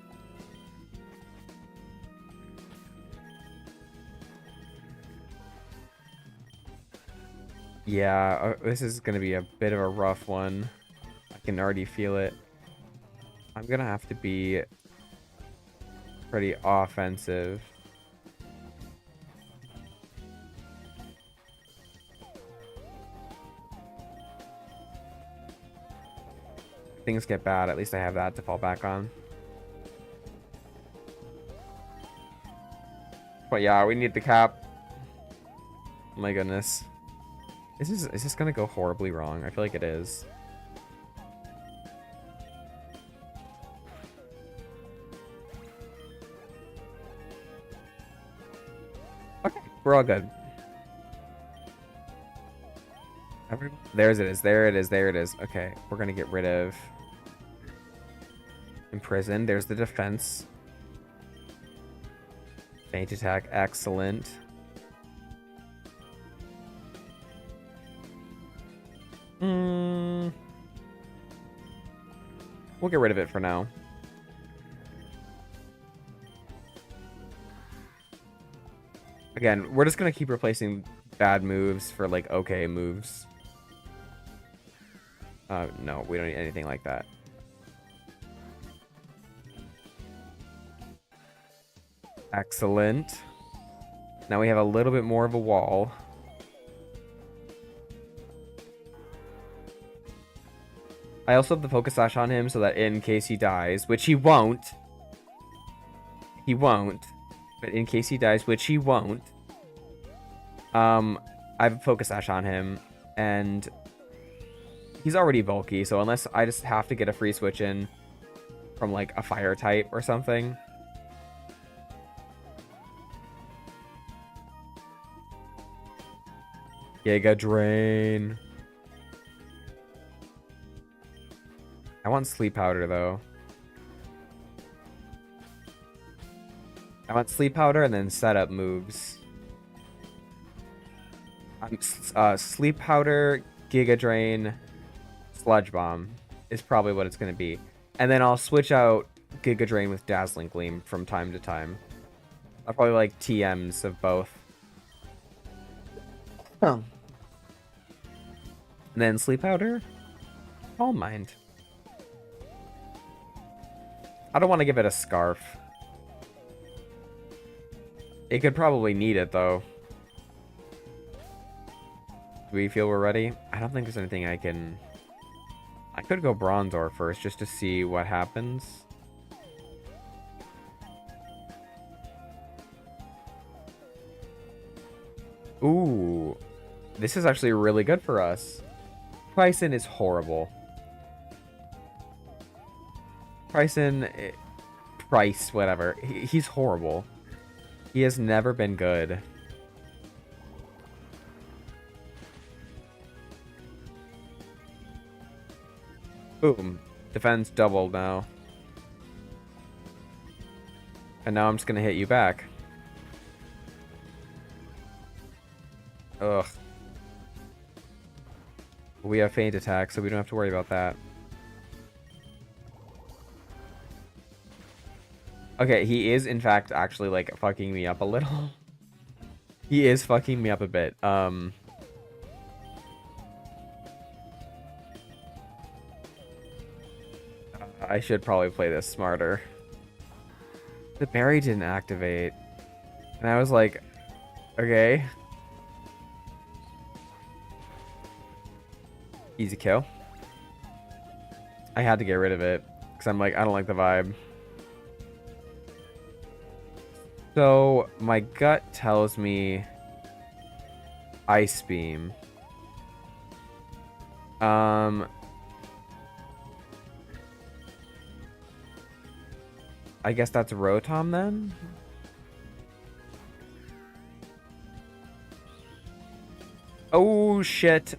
Yeah, this is going to be a bit of a rough one. I can already feel it. I'm going to have to be pretty offensive. Things get bad, at least I have that to fall back on. But yeah, we need the cap. Oh my goodness. Is this gonna go horribly wrong? I feel like it is. Okay, we're all good. There it is, there it is, there it is. Okay, we're gonna get rid of Imprison. There's the defense. Feint attack, excellent. We'll get rid of it for now. Again, we're just gonna keep replacing bad moves for like okay moves. No, we don't need anything like that. Excellent. Now we have a little bit more of a wall. I also have the Focus Sash on him so that in case he dies, which he won't. He won't. But in case he dies, which he won't. I have a Focus Sash on him. And he's already bulky, so unless I just have to get a free switch in from like a fire type or something. Giga Drain. I want Sleep Powder though. I want Sleep Powder and then setup moves. Sleep Powder, Giga Drain, Sludge Bomb is probably what it's going to be. And then I'll switch out Giga Drain with Dazzling Gleam from time to time. I'll probably like TMs of both. Oh. And then Sleep Powder, Calm Mind. I don't want to give it a Scarf. It could probably need it, though. Do we feel we're ready? I don't think there's anything I can... I could go Bronzor first, just to see what happens. Ooh. This is actually really good for us. Pryson is horrible. Pryson... Price, whatever. He's horrible. He has never been good. Boom. Defense doubled now. And now I'm just gonna hit you back. Ugh. We have Feint Attack, so we don't have to worry about that. Okay, he is in fact actually like fucking me up a little. He is fucking me up a bit. I should probably play this smarter. The berry didn't activate. And I was like, okay. Easy kill. I had to get rid of it. Because I'm like, I don't like the vibe. So, my gut tells me Ice Beam. I guess that's Rotom then? Oh, shit.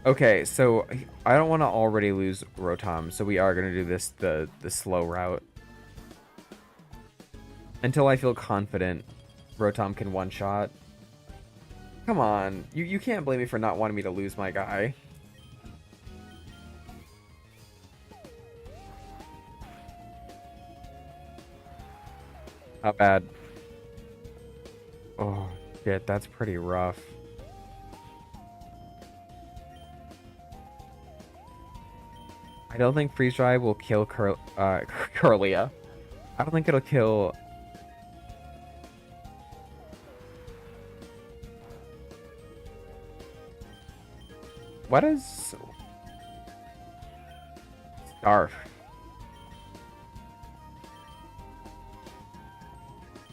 Okay, so I don't want to already lose Rotom, so we are going to do this the slow route. Until I feel confident Rotom can one-shot. Come on, you can't blame me for not wanting me to lose my guy. Not bad. Oh, shit, that's pretty rough. I don't think Freeze Dry will kill Kirlia. I don't think it'll kill... What is... Scarf?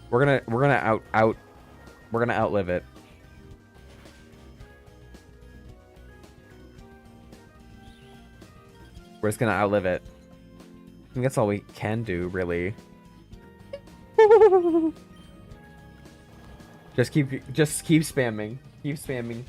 We're gonna outlive it. We're just gonna outlive it. I think that's all we can do, really. Just keep spamming. Keep spamming.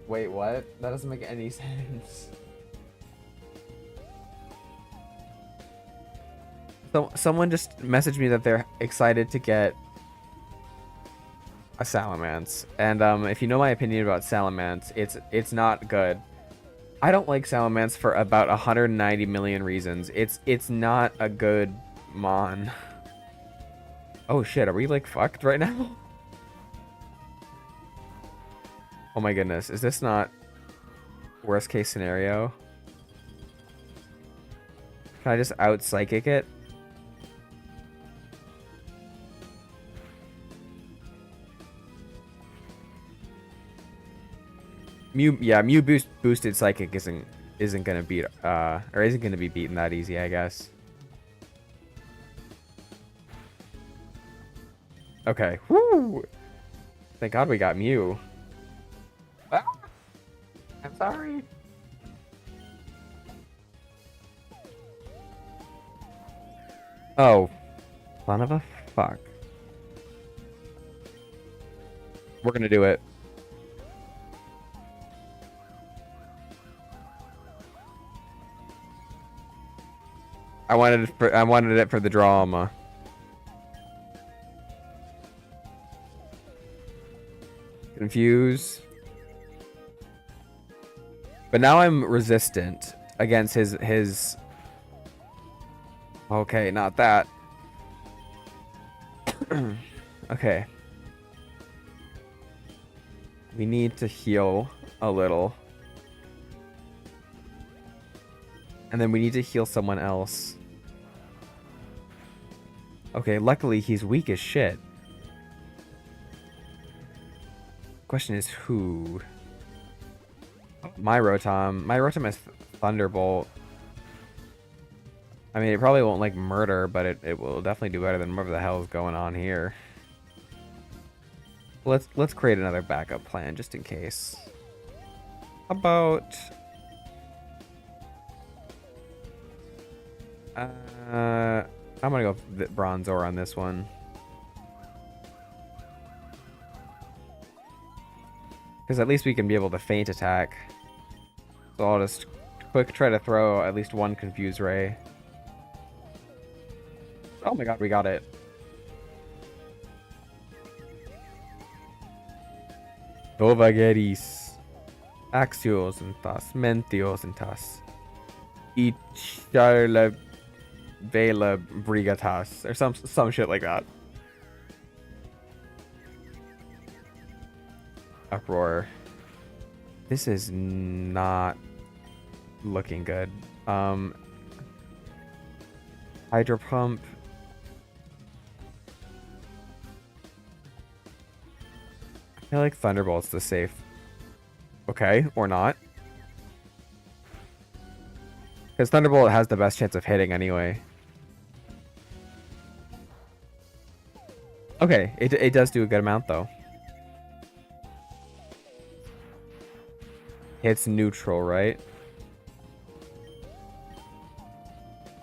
Wait, what? That doesn't make any sense. So someone just messaged me that they're excited to get a Salamence. And if you know my opinion about Salamence, it's not good. I don't like Salamence for about 190 million reasons. It's not a good mon. Oh shit, are we like fucked right now? Oh my goodness, is this not worst case scenario? Can I just out psychic it? Mew boosted psychic isn't gonna beat or isn't gonna be beaten that easy, I guess. Okay. Woo! Thank God we got Mew. Ah! I'm sorry. Oh, son of a fuck. We're gonna do it. I wanted it for the drama. Confuse. But now I'm resistant against his. Okay, not that. Okay. We need to heal a little. And then we need to heal someone else. Okay, luckily he's weak as shit. Question is who? My Rotom. My Rotom is Thunderbolt. I mean, it probably won't like murder, but it will definitely do better than whatever the hell is going on here. Let's create another backup plan just in case. How about I'm gonna go with Bronzor on this one. Because at least we can be able to feint attack. So I'll just quick try to throw at least one Confuse Ray. Oh my god, we got it. Tovageris. Axios and Thus. Mentios and Thus. Icharla Vela Brigatas. Or some shit like that. Uproar. This is not looking good. Hydro Pump. I feel like Thunderbolt's the safe. Okay, or not. Because Thunderbolt has the best chance of hitting anyway. Okay, it does do a good amount though. It's neutral, right?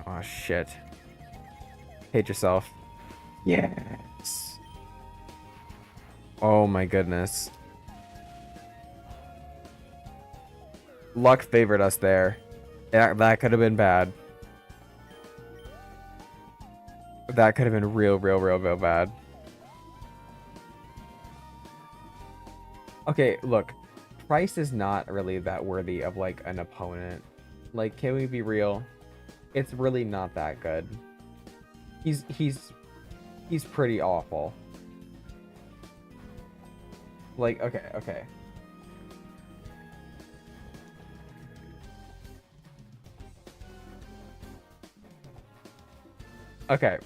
Oh shit. Hate yourself. Yes. Oh my goodness. Luck favored us there. Yeah, that could have been bad. That could have been real bad. Okay, look. Price is not really that worthy of like an opponent. Like, can we be real? It's really not that good. He's pretty awful. Like, okay. Okay.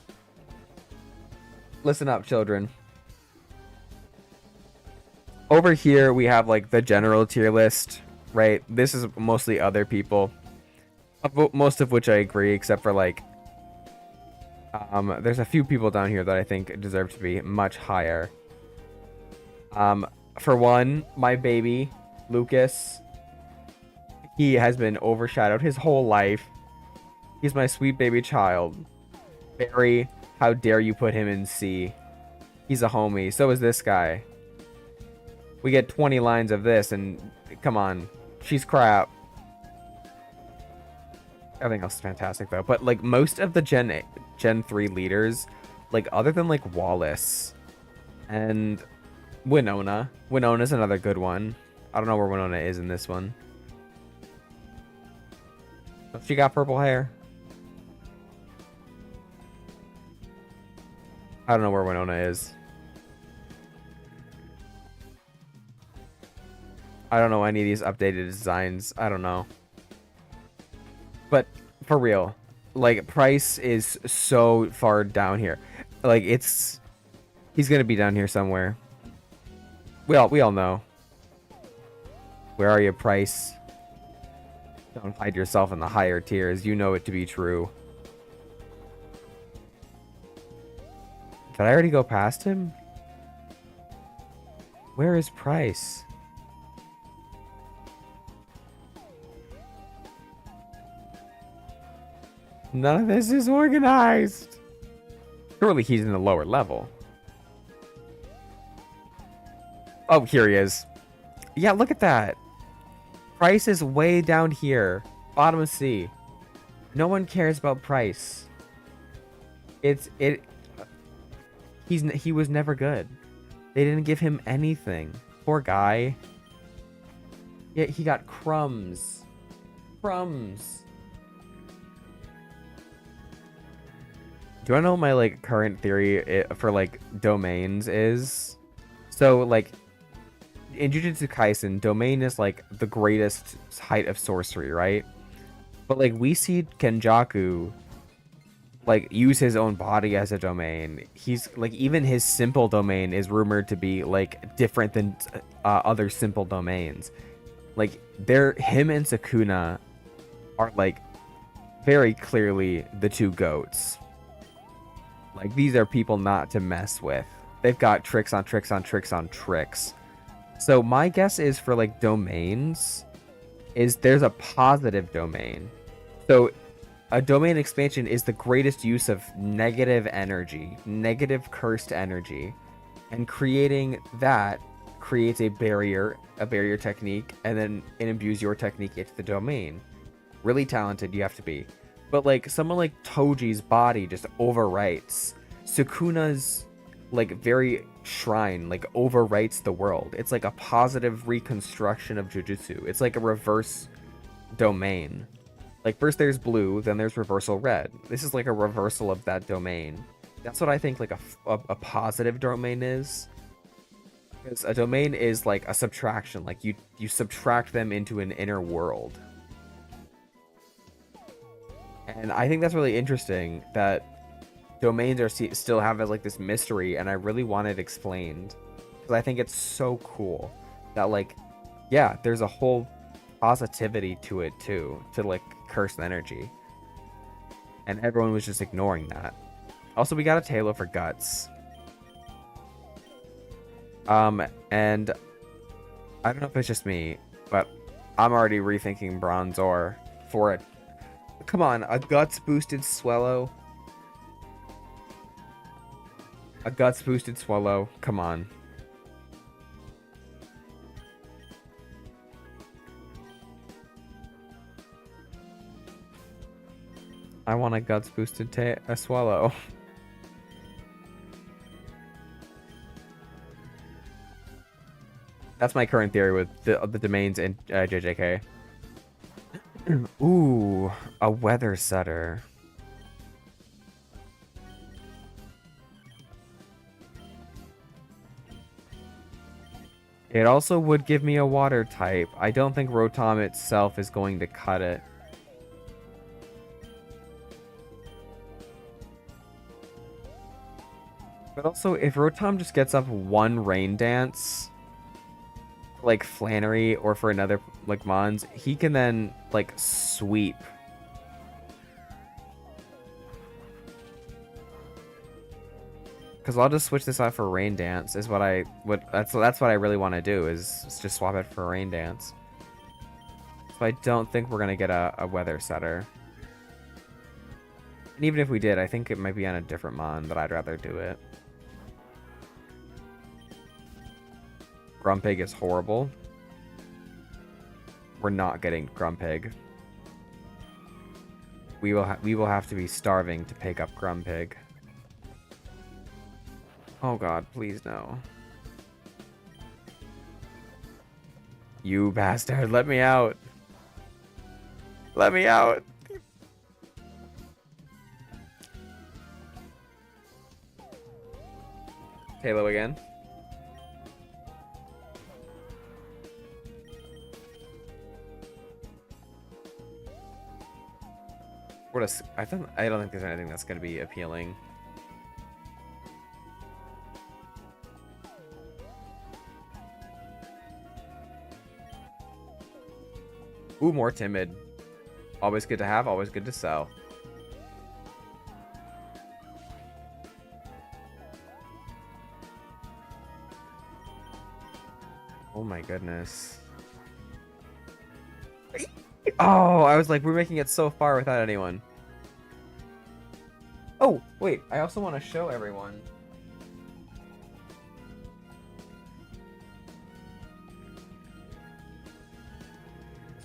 Listen up, children. Over here, we have, like, the general tier list, right? This is mostly other people. Most of which I agree, except for, like... there's a few people down here that I think deserve to be much higher. For one, my baby, Lucas. He has been overshadowed his whole life. He's my sweet baby child. Barry, how dare you put him in C? He's a homie. So is this guy. We get 20 lines of this, and come on, she's crap. Everything else is fantastic though. But like most of the Gen 3 leaders, like other than like Wallace and Winona. Winona's another good one. I don't know where Winona is in this one. She got purple hair. I don't know where Winona is. I don't know any of these updated designs. I don't know. But for real, like Price is so far down here. Like he's gonna be down here somewhere. We all know. Where are you, Price? Don't hide yourself in the higher tiers. You know it to be true. Did I already go past him? Where is Price? None of this is organized. Surely he's in the lower level. Oh, here he is. Yeah, look at that. Price is way down here. Bottom of C. No one cares about Price. He was never good. They didn't give him anything. Poor guy. Yeah, he got crumbs. Crumbs. Do you want to know what my like current theory for like domains is? So like in Jujutsu Kaisen, domain is like the greatest height of sorcery, right? But like we see Kenjaku like use his own body as a domain. He's like even his simple domain is rumored to be like different than other simple domains. Like him and Sukuna are like very clearly the two goats. Like these are people not to mess with. They've got tricks on tricks on tricks on tricks. So my guess is for like domains is there's a positive domain. So a domain expansion is the greatest use of negative energy, negative cursed energy, and creating that creates a barrier technique, and then it imbues your technique into the domain. Really talented you have to be. But like someone like Toji's body just overwrites. Sukuna's like very shrine like overwrites the world. It's like a positive reconstruction of Jujutsu. It's like a reverse domain. Like first there's blue, then there's reversal red. This is like a reversal of that domain. That's what I think like a positive domain is. Because a domain is like a subtraction. Like you subtract them into an inner world. And I think that's really interesting that domains are still have as like this mystery, and I really want it explained because I think it's so cool that like yeah, there's a whole positivity to it too, to like cursed energy, and everyone was just ignoring that. Also, we got a Talo for guts, and I don't know if it's just me, but I'm already rethinking Bronzor for it. Come on, a guts boosted Swallow. A guts boosted Swallow. Come on. I want a guts boosted Swallow. That's my current theory with the domains in JJK. Ooh, a weather setter. It also would give me a water type. I don't think Rotom itself is going to cut it. But also, if Rotom just gets up one Rain Dance, like Flannery or for another like Mons, he can then like sweep. Because I'll just switch this out for Rain Dance. Is what I would. That's what I really want to do. Is just swap it for Rain Dance. So I don't think we're gonna get a weather setter. And even if we did, I think it might be on a different Mon, but I'd rather do it. Grumpig is horrible. We're not getting Grumpig. We will have to be starving to pick up Grumpig. Oh god, please no. You bastard, let me out. Let me out. Halo again. I don't think there's anything that's going to be appealing. Ooh, more timid. Always good to have, always good to sell. Oh my goodness. Oh, I was like, we're making it so far without anyone. Wait, I also want to show everyone.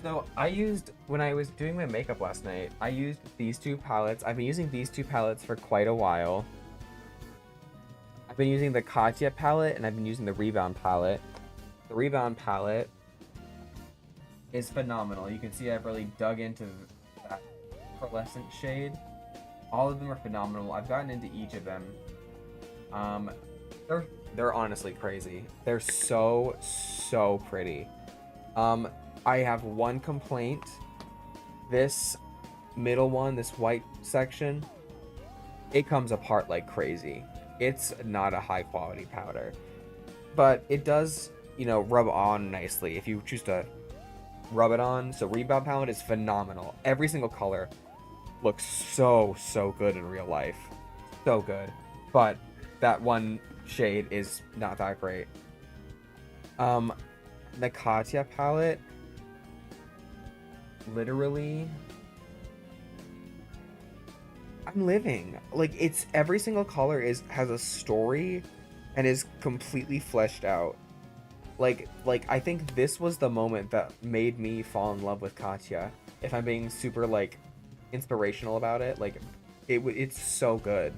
So I used, when I was doing my makeup last night, I used these two palettes. I've been using these two palettes for quite a while. I've been using the Katya palette and I've been using the Rebound palette. The Rebound palette is phenomenal. You can see I've really dug into that pearlescent shade. All of them are phenomenal. I've gotten into each of them. They're honestly crazy. They're so pretty. I have one complaint. This middle one, this white section, it comes apart like crazy. It's not a high quality powder, but it does, you know, rub on nicely if you choose to rub it on. So Rebound palette is phenomenal. Every single color looks so good in real life. So good. But that one shade is not that great. The Katya palette, literally, I'm living. Like, it's every single color has a story and is completely fleshed out. Like I think this was the moment that made me fall in love with Katya. If I'm being super like inspirational about it, like it's so good.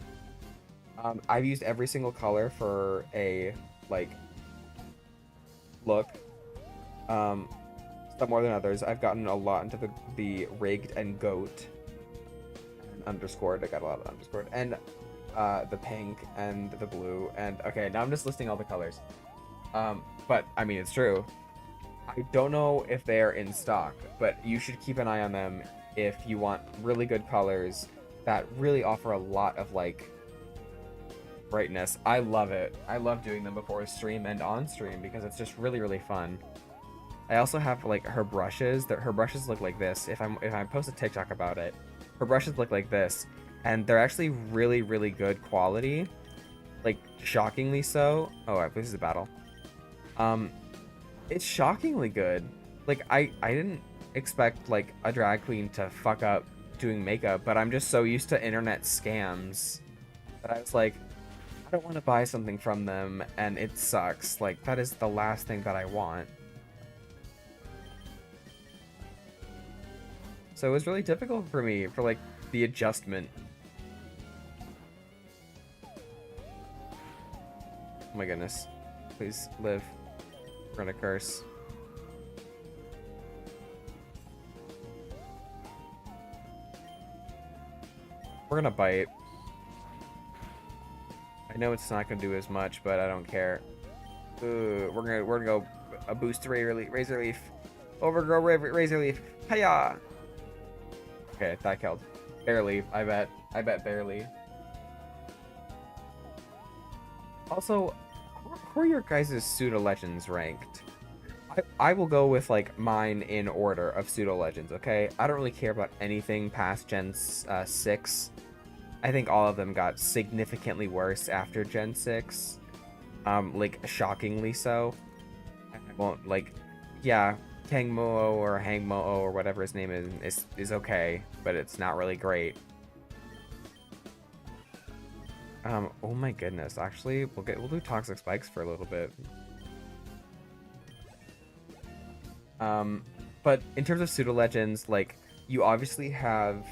I've used every single color for a like look. Some more than others. I've gotten a lot into the rigged and goat and underscored. I got a lot of underscored and the pink and the blue and okay. Now I'm just listing all the colors. But I mean it's true. I don't know if they are in stock, but you should keep an eye on them if you want really good colors that really offer a lot of like brightness. I love it. I love doing them before stream and on stream because it's just really fun. I also have like her brushes. Her brushes look like this. If I post a TikTok about it, her brushes look like this, and they're actually really good quality, like shockingly so. Oh, this is a battle. It's shockingly good. Like I didn't expect like a drag queen to fuck up doing makeup, but I'm just so used to internet scams that I was like, I don't want to buy something from them and it sucks. Like that is the last thing that I want. So it was really difficult for me for like the adjustment. Oh my goodness. Please live. We're gonna curse. We're gonna bite. I know it's not gonna do as much, but I don't care. Ooh, we're gonna go a boost razor leaf. Overgrow razor leaf. Hiya! Okay, that killed. Barely, I bet barely. Also, how are your guys' pseudo legends ranked? I will go with like mine in order of pseudo legends, okay? I don't really care about anything past Gen 6. I think all of them got significantly worse after Gen 6. Like shockingly so. I won't like, yeah, Kang Mo-o or Hang Mo-o or whatever his name is okay, but it's not really great. Oh my goodness, actually, we'll do Toxic Spikes for a little bit. But in terms of pseudo legends, like you obviously have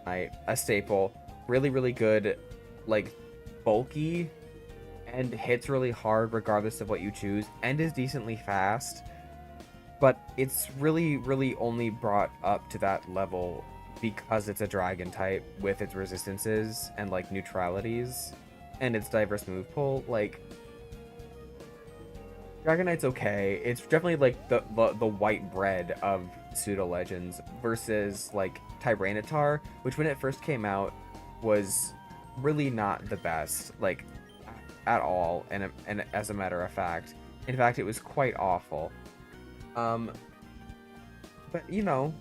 Dragonite, a staple, really good, like bulky, and hits really hard regardless of what you choose, and is decently fast. But it's really only brought up to that level because it's a dragon type with its resistances and like neutralities and its diverse move pool. Like Dragonite's okay. It's definitely like the white bread of pseudo legends versus like Tyranitar, which when it first came out was really not the best, like at all, and as a matter of fact. In fact, it was quite awful. But you know,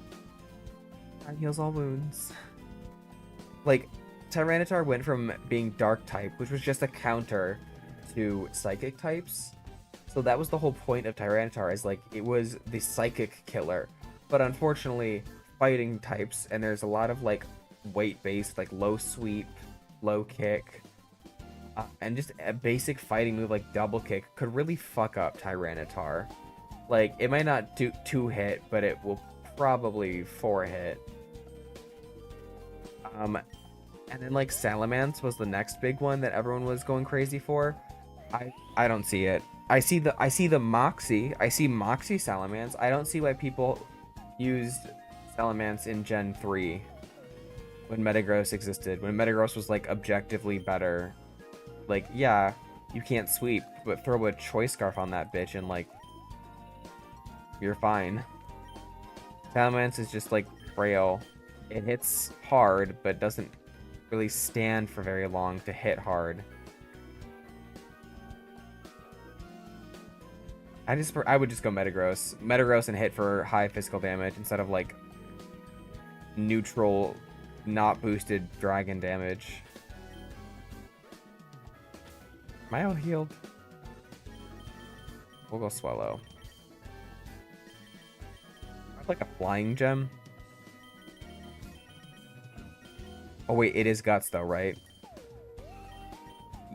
time heals all wounds. Like, Tyranitar went from being dark type, which was just a counter to psychic types. So that was the whole point of Tyranitar, is like, it was the psychic killer. But unfortunately, fighting types, and there's a lot of like weight based, like low sweep, low kick, and just a basic fighting move like double kick could really fuck up Tyranitar. Like, it might not do 2-hit, but it will probably 4-hit. And then like Salamence was the next big one that everyone was going crazy for. I don't see it. I see the Moxie. I see Moxie Salamence. I don't see why people used Salamence in Gen 3 when Metagross existed. When Metagross was like objectively better. Like, yeah, you can't sweep, but throw a Choice Scarf on that bitch and like you're fine. Salamence is just like frail. It hits hard, but doesn't really stand for very long to hit hard. I would just go Metagross and hit for high physical damage instead of like neutral, not boosted dragon damage. Am I out healed? We'll go Swallow. I'd like a flying gem. Oh wait, it is Guts though, right?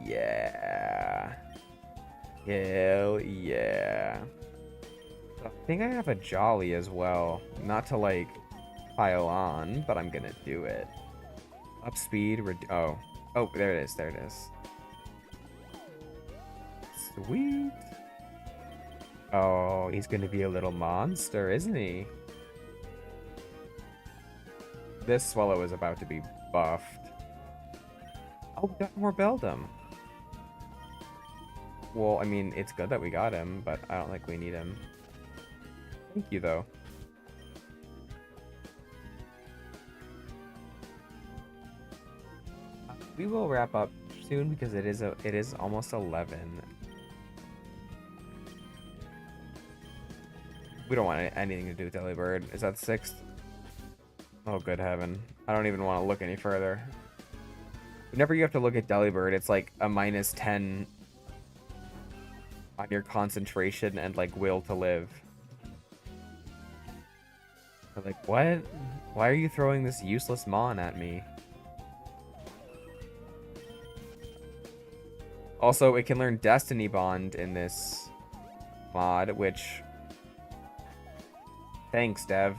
Yeah. Hell yeah. I think I have a Jolly as well. Not to like pile on, but I'm gonna do it. Up speed, oh, there it is, there it is. Sweet. Oh, he's gonna be a little monster, isn't he? This Swallow is about to be buffed. Oh, we got more Beldum. Well, I mean, it's good that we got him, but I don't think we need him. Thank you, though. We will wrap up soon because it is almost 11. We don't want anything to do with Delibird. Is that 6th? Oh, good heaven. I don't even want to look any further. Whenever you have to look at Delibird, it's like a -10 on your concentration and like will to live. They're like, what? Why are you throwing this useless Mon at me? Also, it can learn Destiny Bond in this mod, which... Thanks, Dev.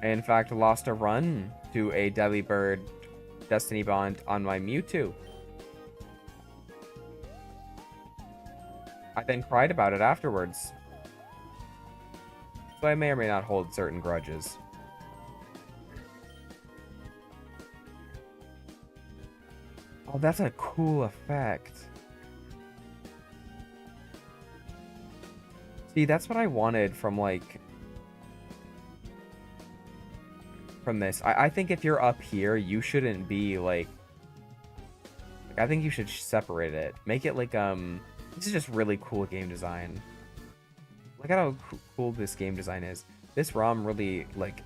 I, in fact, lost a run to a Delibird Destiny Bond on my Mewtwo. I then cried about it afterwards. So I may or may not hold certain grudges. Oh, that's a cool effect. See, that's what I wanted from, like... From this. I think if you're up here, you shouldn't be, like... I think you should separate it. Make it, like, This is just really cool game design. Look at how cool this game design is. This ROM really, like...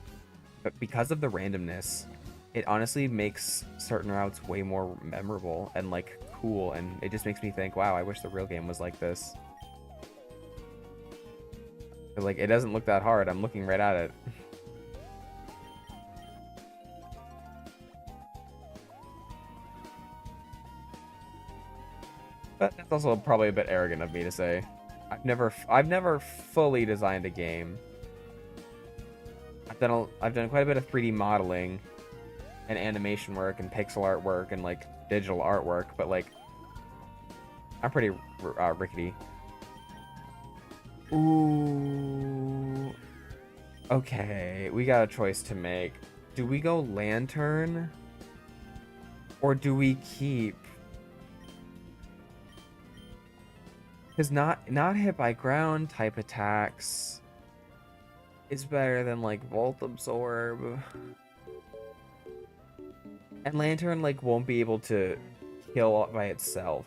But because of the randomness, it honestly makes certain routes way more memorable and, like, cool. And it just makes me think, wow, I wish the real game was like this. But, like, it doesn't look that hard. I'm looking right at it. But that's also probably a bit arrogant of me to say. I've never fully designed a game. I've done quite a bit of 3D modeling and animation work and pixel art work and like digital artwork, but like I'm pretty rickety. Ooh. Okay, we got a choice to make. Do we go Lantern? Or do we keep... Because not hit by ground type attacks is better than like Volt Absorb. And Lantern like won't be able to kill by itself.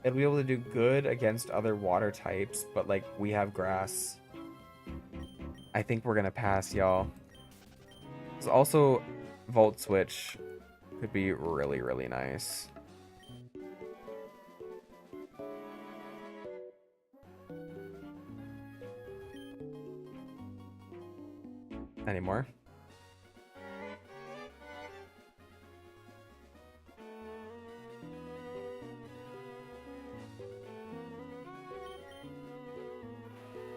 It'll be able to do good against other water types, but like we have grass. I think we're gonna pass, y'all. There's also Volt Switch could be really, really nice. anymore.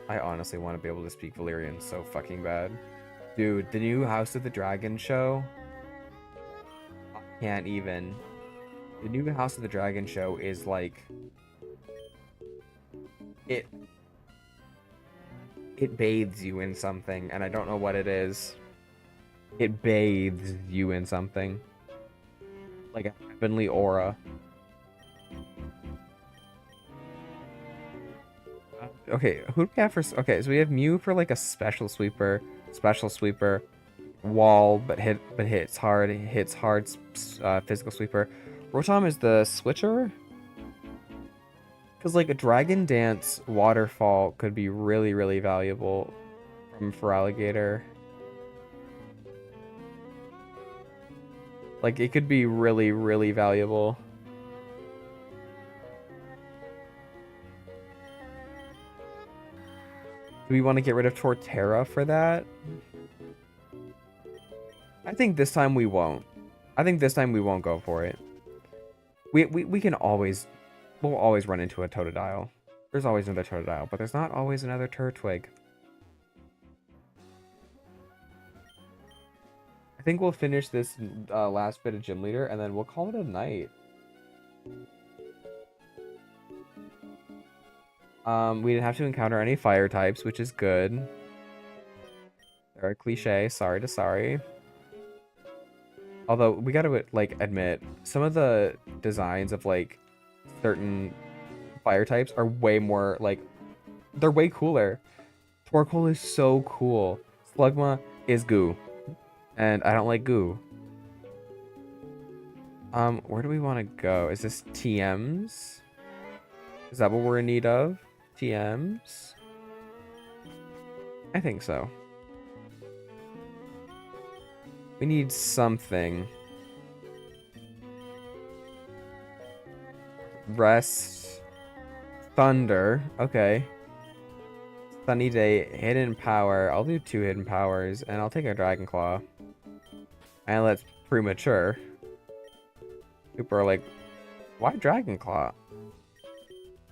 I honestly want to be able to speak Valyrian so fucking bad. Dude, the new House of the Dragon show? I can't even. The new House of the Dragon show is like it it bathes you in something, and I don't know what it is. It bathes you in something. Like a heavenly aura. Okay, who do we have for... Okay, so we have Mew for like a special sweeper, wall, but hits hard, physical sweeper. Rotom is the switcher? Because like a Dragon Dance waterfall could be really, really valuable from Feraligatr. Like it could be really, really valuable. Do we want to get rid of Torterra for that? I think this time we won't. I think this time we won't go for it. We can always... We'll always run into a Totodile. There's always another Totodile, but there's not always another Turtwig. I think we'll finish this last bit of Gym Leader, and then we'll call it a night. We didn't have to encounter any fire types, which is good. They're a cliche. Sorry to sorry. Although, we gotta, like, admit, some of the designs of, like, certain fire types are way more, like, they're way cooler. Torkoal is so cool. Slugma is goo. And I don't like goo. Where do we want to go? Is this TMs? Is that what we're in need of? TMs? I think so. We need something. Rest. Thunder. Okay. Sunny Day. Hidden Power. I'll do 2 Hidden Powers. And I'll take a Dragon Claw. And let's premature. People are like, why Dragon Claw?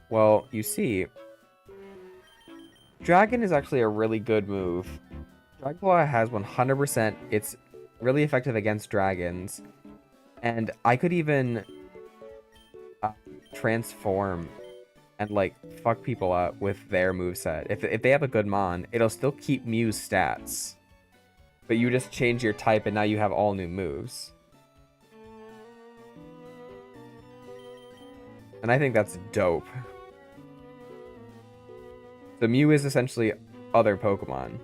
Well, you see, Dragon is actually a really good move. Dragon Claw has 100%. It's really effective against dragons. And I could even transform and like fuck people up with their moveset. If they have a good mon, it'll still keep Mew's stats. But you just change your type and now you have all new moves. And I think that's dope. So Mew is essentially other Pokemon.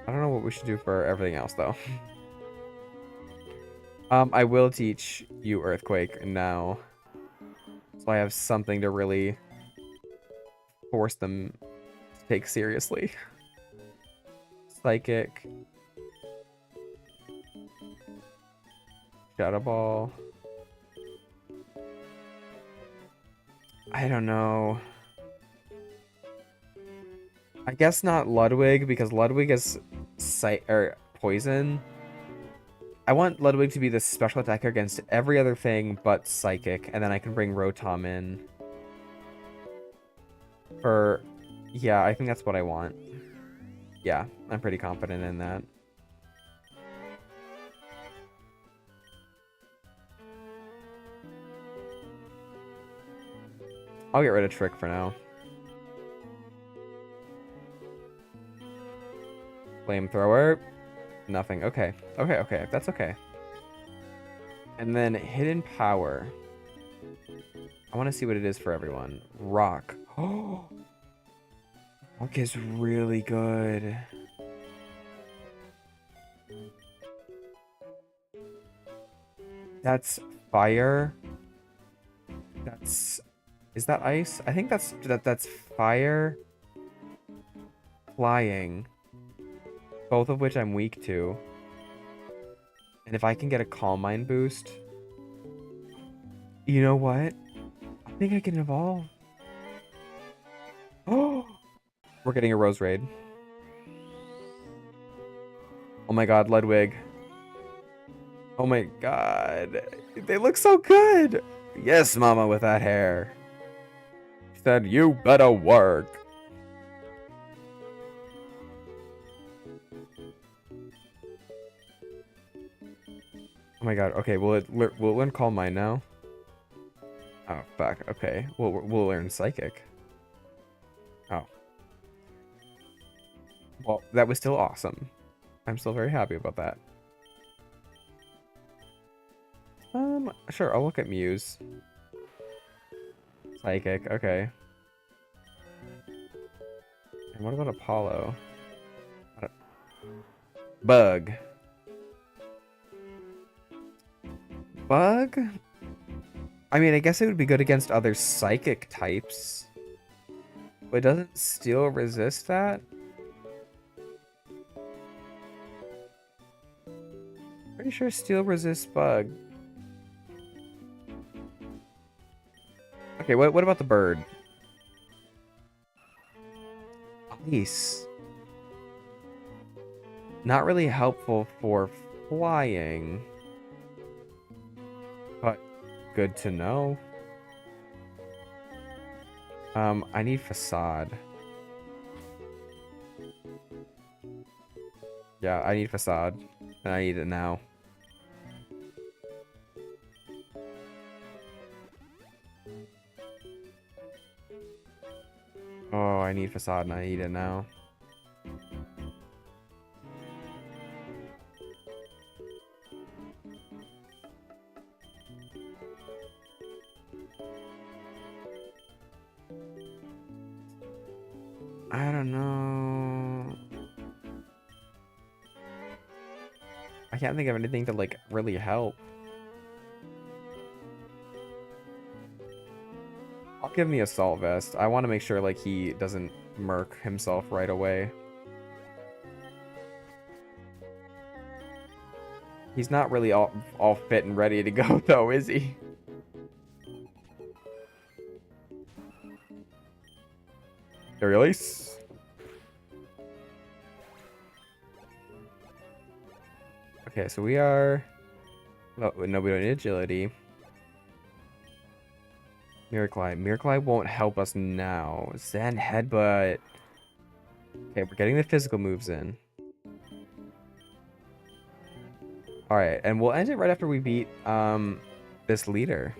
I don't know what we should do for everything else though. I will teach you Earthquake now. So I have something to really force them to take seriously. Psychic. Shadow Ball. I don't know. I guess not Ludwig, because Ludwig is poison. I want Ludwig to be the special attacker against every other thing but Psychic, and then I can bring Rotom in. For... Yeah, I think that's what I want. Yeah, I'm pretty confident in that. I'll get rid of Trick for now. Flamethrower. Nothing. Okay. Okay. That's okay. And then Hidden Power. I want to see what it is for everyone. Rock. Oh! Rock is really good. That's fire. That's... Is that ice? I think that's fire. Flying. Both of which I'm weak to. And if I can get a Calm Mind boost... You know what? I think I can evolve. Oh! We're getting a Rose Raid. Oh my god, Ludwig. Oh my god. They look so good. Yes, mama with that hair. She said, you better work. Oh my god. Okay, will it learn Calm Mind now? Oh, fuck. Okay. We'll learn Psychic. Oh. Well, that was still awesome. I'm still very happy about that. Sure, I'll look at Muse. Psychic, okay. And what about Apollo? Bug. Bug? I mean, I guess it would be good against other psychic types. But doesn't Steel resist that? Pretty sure Steel resists Bug. Okay, what about the bird? Ice. Not really helpful for flying. But good to know. I need Facade. Yeah, I need Facade. And I need it now. Oh, I need Facade and I need it now. I don't know. I can't think of anything to, like, really help. I'll give him the Assault Vest. I want to make sure, like, he doesn't murk himself right away. He's not really all fit and ready to go, though, is he? Release. Okay, so we are... No, we don't need agility. Miracle Eye won't help us now. Zen Headbutt. Okay, we're getting the physical moves in. Alright, and we'll end it right after we beat this leader.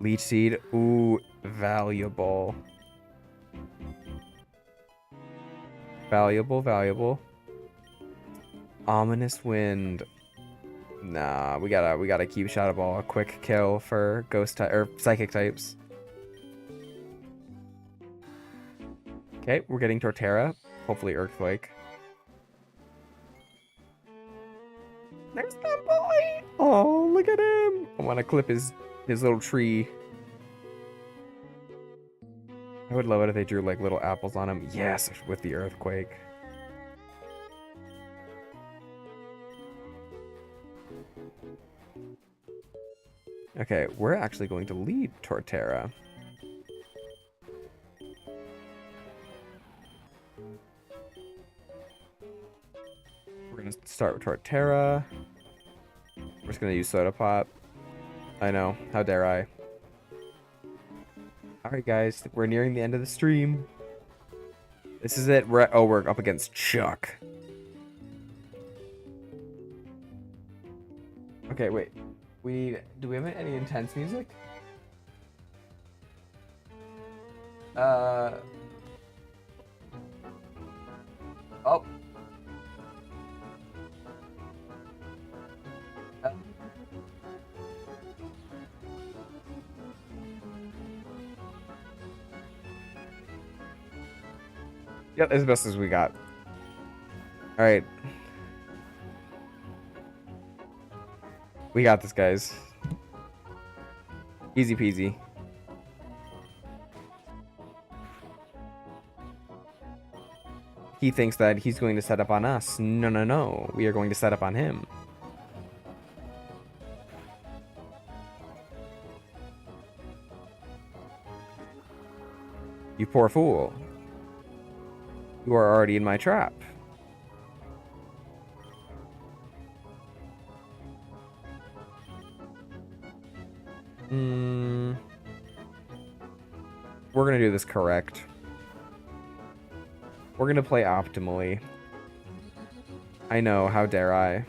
Leech Seed. Ooh, valuable. Valuable. Ominous Wind. Nah, we gotta keep Shadow Ball a quick kill for ghost type or psychic types. Okay, we're getting Torterra. Hopefully Earthquake. There's that boy! Oh, look at him! I want to clip his little tree. I would love it if they drew like little apples on him. Yes, with the Earthquake. Okay, we're actually going to lead Torterra. We're going to start with Torterra. We're just going to use Soda Pop. I know, how dare I. Alright guys, we're nearing the end of the stream. This is it. We're up against Chuck. Okay, wait. Do we have any intense music? Oh. Yep, as best as we got. Alright. We got this, guys. Easy peasy. He thinks that he's going to set up on us. No. We are going to set up on him. You poor fool. You are already in my trap. Mm, we're gonna do this correct. We're gonna play optimally. I know, how dare I?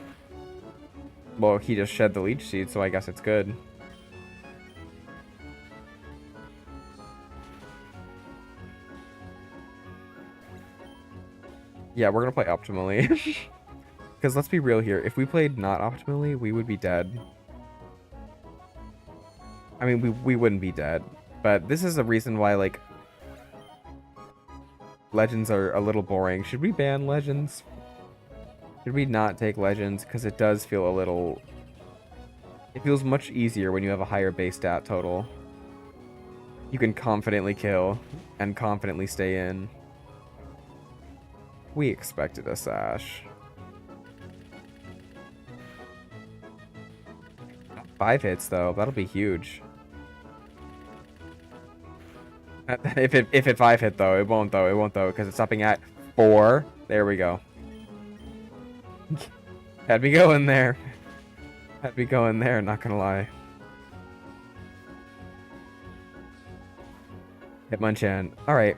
Well, he just shed the leech seed, so I guess it's good. Yeah, we're gonna play optimally. Because let's be real here, if we played not optimally, we would be dead. I mean, we wouldn't be dead. But this is a reason why, like, legends are a little boring. Should we ban legends? Should we not take legends? Because it does feel a little... It feels much easier when you have a higher base stat total. You can confidently kill and confidently stay in. We expected a sash. 5 hits though, that'll be huge. If it 5 hit though, it won't though, because it's stopping at 4. There we go. Had me go in there. Had me go in there, not gonna lie. Hitmonchan. Alright.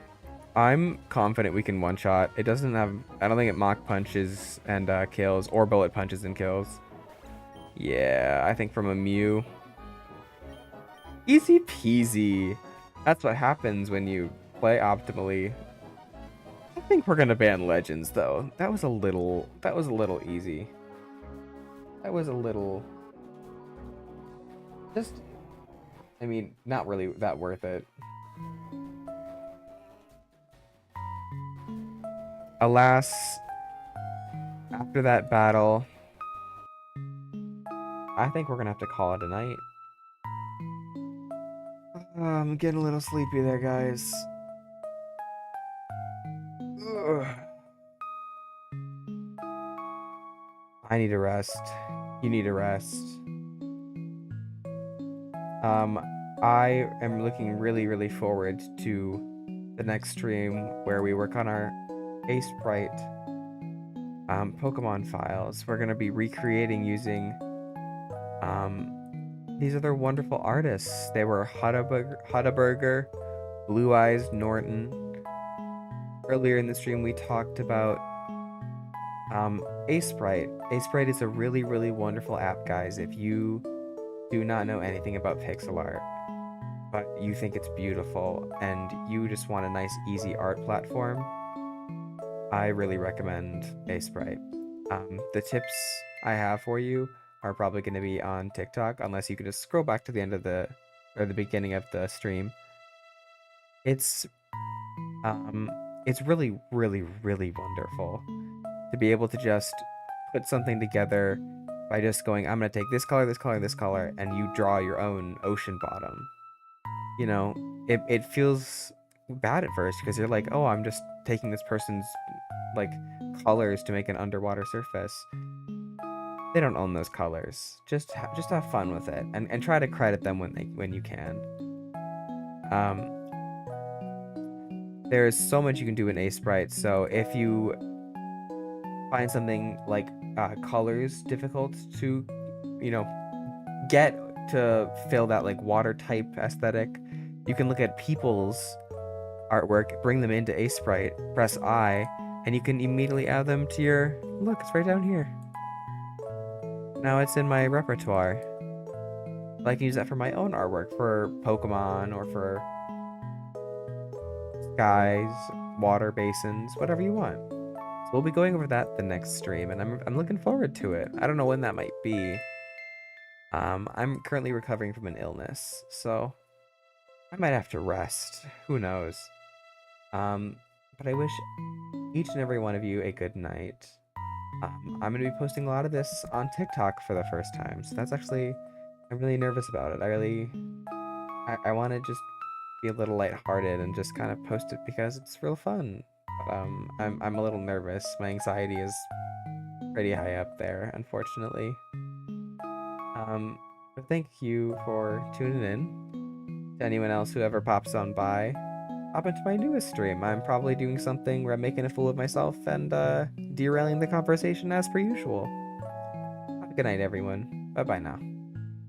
I'm confident we can one-shot. It doesn't have... I don't think it Mach punches and kills, or bullet punches and kills. Yeah, I think from a Mew. Easy peasy. That's what happens when you play optimally. I think we're gonna ban legends though. That was a little easy. That was a little... Just... I mean, not really that worth it. Alas, after that battle, I think we're gonna have to call it a night. I'm getting a little sleepy there, guys. Ugh. I need a rest. You need a rest. I am looking really forward to the next stream where we work on our Aseprite Pokemon files. We're gonna be recreating using these other wonderful artists. They were Hudaburger, Blue Eyes Norton. Earlier in the stream we talked about Aseprite. Aseprite is a really wonderful app, guys. If you do not know anything about pixel art, but you think it's beautiful and you just want a nice easy art platform, I really recommend Aseprite. The tips I have for you are probably going to be on TikTok, unless you can just scroll back to the end of the beginning of the stream. It's really wonderful to be able to just put something together by just going, I'm going to take this color, this color, this color, and you draw your own ocean bottom. You know, it feels bad at first because you're like, oh, I'm just taking this person's like colors to make an underwater surface. They don't own those colors. Just have fun with it and try to credit them when you can. There is so much you can do in Aseprite, so if you find something like colors difficult to, you know, get to fill that like water type aesthetic, you can look at people's artwork, bring them into Aseprite, press I, and you can immediately add them to your... Look, it's right down here. Now it's in my repertoire. I can use that for my own artwork, for Pokemon, or for skies, water basins, whatever you want. So we'll be going over that the next stream, and I'm looking forward to it. I don't know when that might be. I'm currently recovering from an illness, so I might have to rest. Who knows? But I wish each and every one of you a good night. I'm going to be posting a lot of this on TikTok for the first time, so that's actually... I'm really nervous about it. I want to just be a little lighthearted and just kind of post it because it's real fun. But, I'm a little nervous. My anxiety is pretty high up there, unfortunately. But thank you for tuning in. To anyone else who ever pops on by, hop into my newest stream. I'm probably doing something where I'm making a fool of myself and derailing the conversation as per usual. Have a good night, everyone. Bye-bye now.